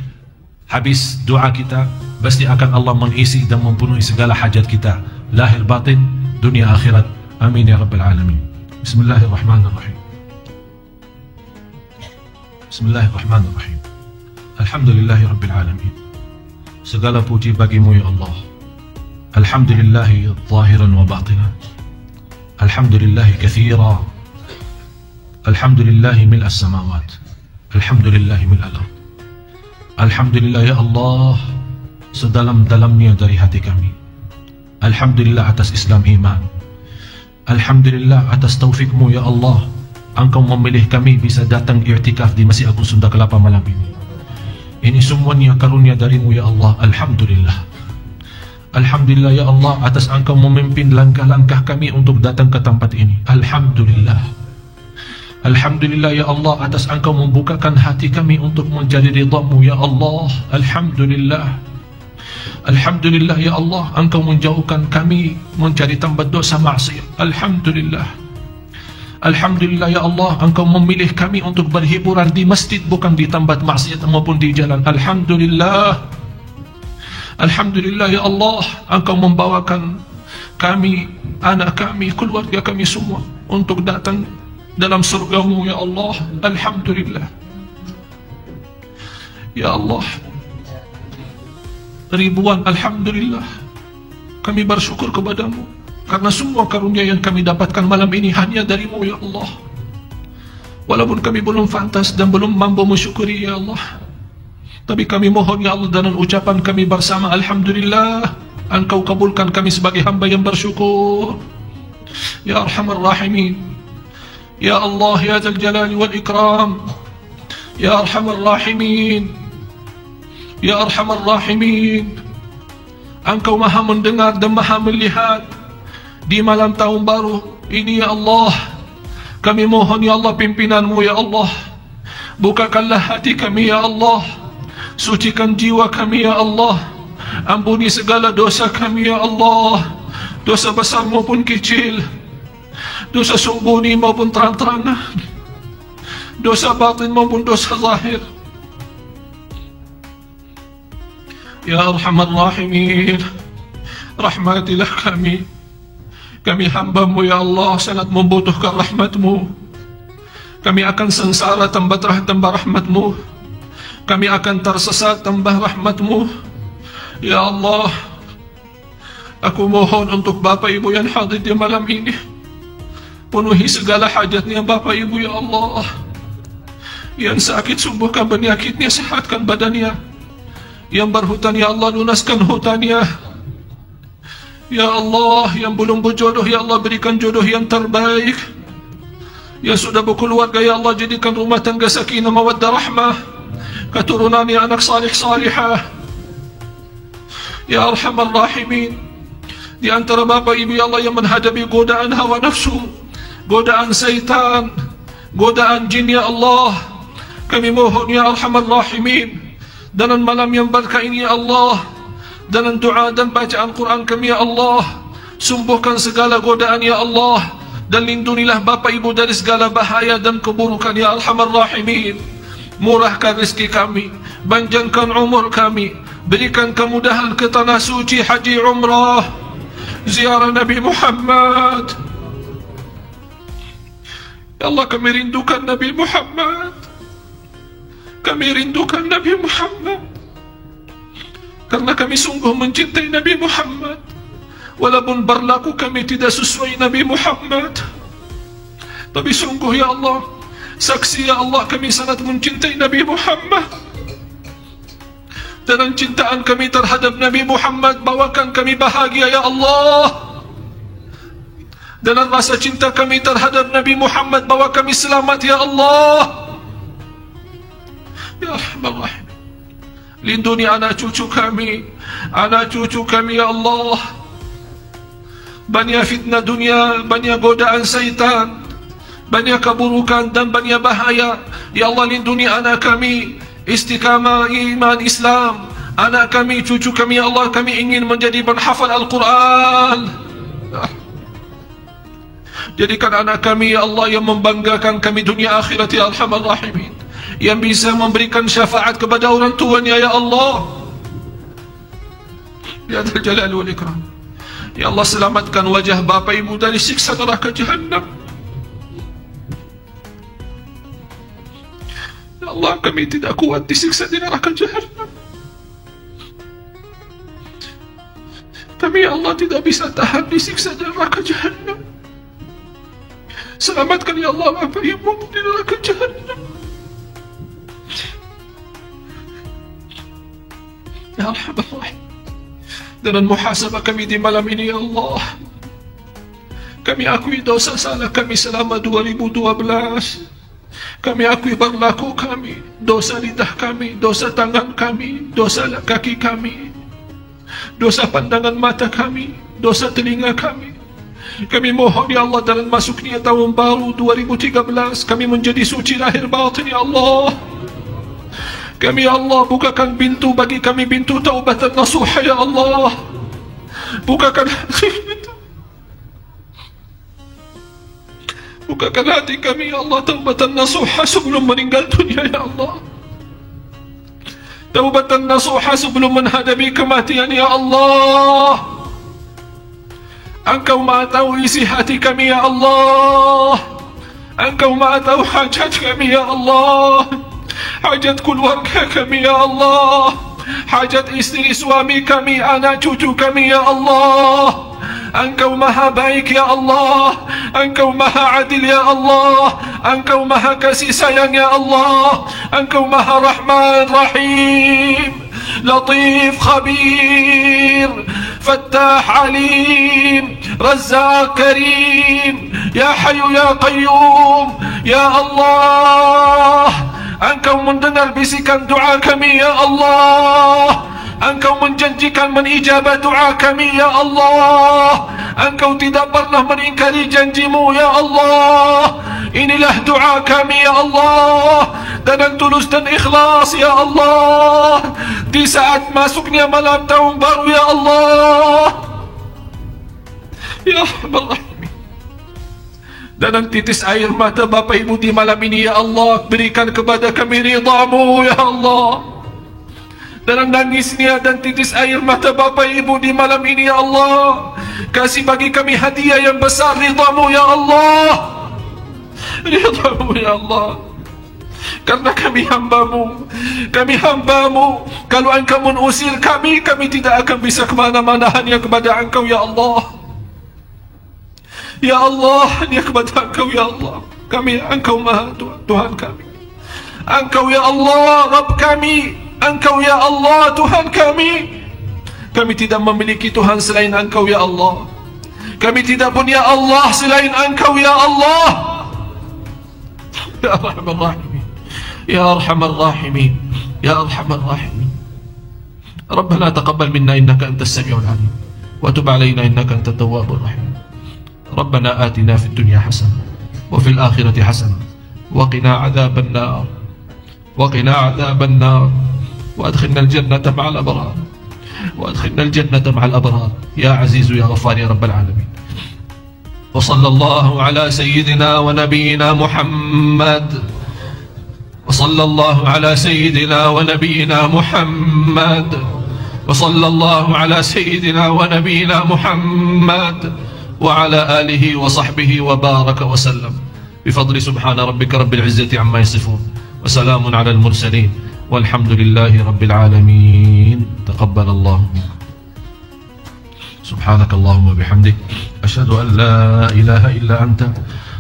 habis doa kita, pasti akan Allah mengisi dan mempenuhi segala hajat kita, lahir batin, dunia akhirat. Amin ya rabbal alamin. Bismillahirrahmanirrahim. Bismillahirrahmanirrahim. Alhamdulillahi rabbil alamin. Segala puji bagimu ya Allah. Alhamdulillahi zahiran wa batinan. Alhamdulillahi kathira. Alhamdulillahi mil as-samawat. Alhamdulillahi mil al-ard. Alhamdulillah ya Allah, sedalam-dalamnya dari hati kami. Alhamdulillah atas Islam iman. Alhamdulillah atas taufikmu ya Allah, Engkau memilih kami bisa datang i'tikaf di Masjid Agung Sunda Kelapa malam ini. Ini semuanya karunia darimu ya Allah. Alhamdulillah. Alhamdulillah ya Allah atas Engkau memimpin langkah-langkah kami untuk datang ke tempat ini. Alhamdulillah. Alhamdulillah ya Allah atas Engkau membukakan hati kami untuk mencari ridha-Mu ya Allah. Alhamdulillah. Alhamdulillah ya Allah, Engkau menjauhkan kami mencari tempat dosa maksiat. Alhamdulillah. Alhamdulillah ya Allah, Engkau memilih kami untuk berhiburan di masjid, bukan di tempat maksiat maupun di jalan. Alhamdulillah. Alhamdulillah ya Allah, Engkau membawakan kami, anak kami, keluarga kami semua untuk datang dalam surga-Mu ya Allah. Alhamdulillah. Ya Allah, ribuan alhamdulillah kami bersyukur kepadamu karena semua karunia yang kami dapatkan malam ini hanya darimu ya Allah. Walaupun kami belum pantas dan belum mampu mensyukuri ya Allah, tapi kami mohon ya Allah dengan ucapan kami bersama alhamdulillah, Engkau kabulkan kami sebagai hamba yang bersyukur. Ya Arhamar Rahimin, Ya Allah, Ya Dzal Jalali wal Ikram, Ya Arhamar Rahimin, Ya Arhamar Rahimin. Engkau maha mendengar dan maha melihat di malam tahun baru ini ya Allah. Kami mohon ya Allah pimpinan-Mu ya Allah, bukakanlah hati kami ya Allah, sucikan jiwa kami ya Allah, ampuni segala dosa kami ya Allah, dosa besar maupun kecil, dosa sembunyi maupun terang-terangan, dosa batin maupun dosa zahir. Ya Arhamar Rahimin, rahmatilah kami. Kami hamba-Mu ya Allah sangat membutuhkan rahmat-Mu. Kami akan sengsara tanpa rahmat-Mu. Kami akan tersesat tanpa rahmat-Mu. Ya Allah, aku mohon untuk Bapak Ibu yang hadir di malam ini, penuhi segala hajatnya Bapak Ibu ya Allah. Yang sakit sembuhkan penyakitnya, sehatkan badannya. Yang berhutang ya Allah lunaskan hutangnya. Ya Allah, yang belum berjodoh ya Allah berikan jodoh yang terbaik. Yang sudah berkeluarga ya Allah jadikan rumah tangga sakinah mawaddah rahmah, keturunannya anak salih salihah. Ya Arhamar Rahimin, di antara Bapak Ibu ya Allah yang menghadapi godaan hawa nafsu, godaan syaitan, godaan jin ya Allah, kami mohon ya Arhamar Rahimin, dengan malam yang berkah ini ya Allah, dengan doa dan bacaan Quran kami ya Allah, sembuhkan segala godaan ya Allah, dan lindungilah Bapak Ibu dari segala bahaya dan keburukan ya Arhamar Rahimin. Murahkan rezeki kami, panjangkan umur kami, berikan kemudahan ke tanah suci haji umrah, ziarah Nabi Muhammad. Ya Allah, kami rindukan Nabi Muhammad. Kami rindukan Nabi Muhammad karena kami sungguh mencintai Nabi Muhammad. walaupun berlaku kami tidak sesuai Nabi Muhammad, tapi sungguh ya Allah, saksi ya Allah, kami sangat mencintai Nabi Muhammad. Dan cintaan kami terhadap Nabi Muhammad bawakan kami bahagia ya Allah. Dan rasa cinta kami terhadap Nabi Muhammad bawa kami selamat ya Allah. Ya Rahman Rahim, lindungi anak cucu kami ya Allah. Banyak fitnah dunia, banyak godaan syaitan, banyak keburukan dan banyak bahaya. Ya Allah, lindungi anak kami, istiqamah iman Islam. Anak kami, cucu kami ya Allah, kami ingin menjadi penghafal Al-Quran. Jadikan anak kami ya Allah yang membanggakan kami dunia akhirat ya Arhamar Rahimin, yang bisa memberikan syafaat kepada orang tuanya ya Allah. Ya Dzal Jalali wal Ikram. Ya Allah, selamatkan wajah bapa ibu dari siksa neraka Jahannam. Ya Allah, kami tidak kuat disiksa di neraka Jahannam. Kami ya Allah tidak bisa tahan disiksa di neraka Jahannam. Selamatkan ya Allah bapa ibu di neraka Jahannam. Ya Arhamar Rahim. Dan muhasabah kami di malam ini ya Allah. Kami akui dosa salah kami selama 2012. Kami akui berlaku kami, dosa lidah kami, dosa tangan kami, dosa kaki kami, dosa pandangan mata kami, dosa telinga kami. Kami mohon ya Allah, dalam masuknya tahun baru 2013 kami menjadi suci lahir batin ya Allah. Kami ya Allah, bukakan pintu bagi kami, pintu taubatan nasuha ya Allah. Bukakan hati kami ya Allah, taubatan nasuha sebelum meninggal dunia ya Allah. Taubatan nasuha sebelum menghadapi kematian ya Allah. Engkau maha tahu isi hati kami ya Allah. Engkau maha tahu hajat kami ya Allah. Hajat keluarga kami ya Allah. Hajat istri suami kami, anak cucu kami ya Allah. Engkau maha baik ya Allah. Engkau maha adil ya Allah. Engkau maha kasih sayang ya Allah. Engkau maha rahman rahim, latif khabir, fattah alim, razzaq karim, ya hayyu ya qayyum ya Allah. Engkau mendengar bisikan doa kami ya Allah. Engkau menjanjikan menijabah doa kami ya Allah. Engkau tidak pernah mengingkari janjimu ya Allah. Inilah doa kami ya Allah, dengan tulus dan ikhlas ya Allah, di saat masuknya malam tahun baru ya Allah. Ya Allah, dan titis air mata Bapak Ibu di malam ini ya Allah, berikan kepada kami ridha-Mu ya Allah. Dalam nangisnya dan titis air mata Bapak Ibu di malam ini ya Allah, kasih bagi kami hadiah yang besar, ridha-Mu ya Allah. Ridha-Mu ya Allah. Karena kami hamba-Mu, kalau Engkau mengusir kami, kami tidak akan bisa kemana-mana, hanya kepada Engkau ya Allah. Ya Allah, hanya kepada Engkau ya Allah. Engkau maha Tuhan kami. Engkau ya Allah Rabb kami. Engkau ya Allah Tuhan kami. Kami tidak memiliki Tuhan selain Engkau ya Allah. Kami tidak punya Allah selain Engkau ya Allah. Ya Arhamar Rahimin, Ya Arhamar Rahimin, Ya Arhamar Rahimin. Rabbana taqabbal minna innaka antas sami'ul alim, wa tub alaina innaka antat tawwabur rahim. Rabbana atina fid dunya hasanah wa fil akhirati hasanah wa qina adzaban nar, wa qina adzaban nar, wa adkhilna al-jannata ma'al abrar, wa adkhilna al-jannata ma'al abrar ya aziz ya ghaffar ya rabbal alamin. وصلى الله على سيدنا ونبينا محمد، وصلى الله على سيدنا ونبينا محمد، وصلى الله على سيدنا ونبينا محمد وعلى آله وصحبه وبارك وسلم، بفضل سبحان ربك رب العزة عما يصفون، وسلام على المرسلين، والحمد لله رب العالمين. تقبل الله منكم. سبحان Subhanakallahumma bihamdik asyhadu an la ilaha illa anta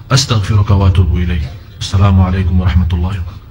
astaghfiruka wa atubu ilaik. Assalamualaikum warahmatullahi wabarakatuh.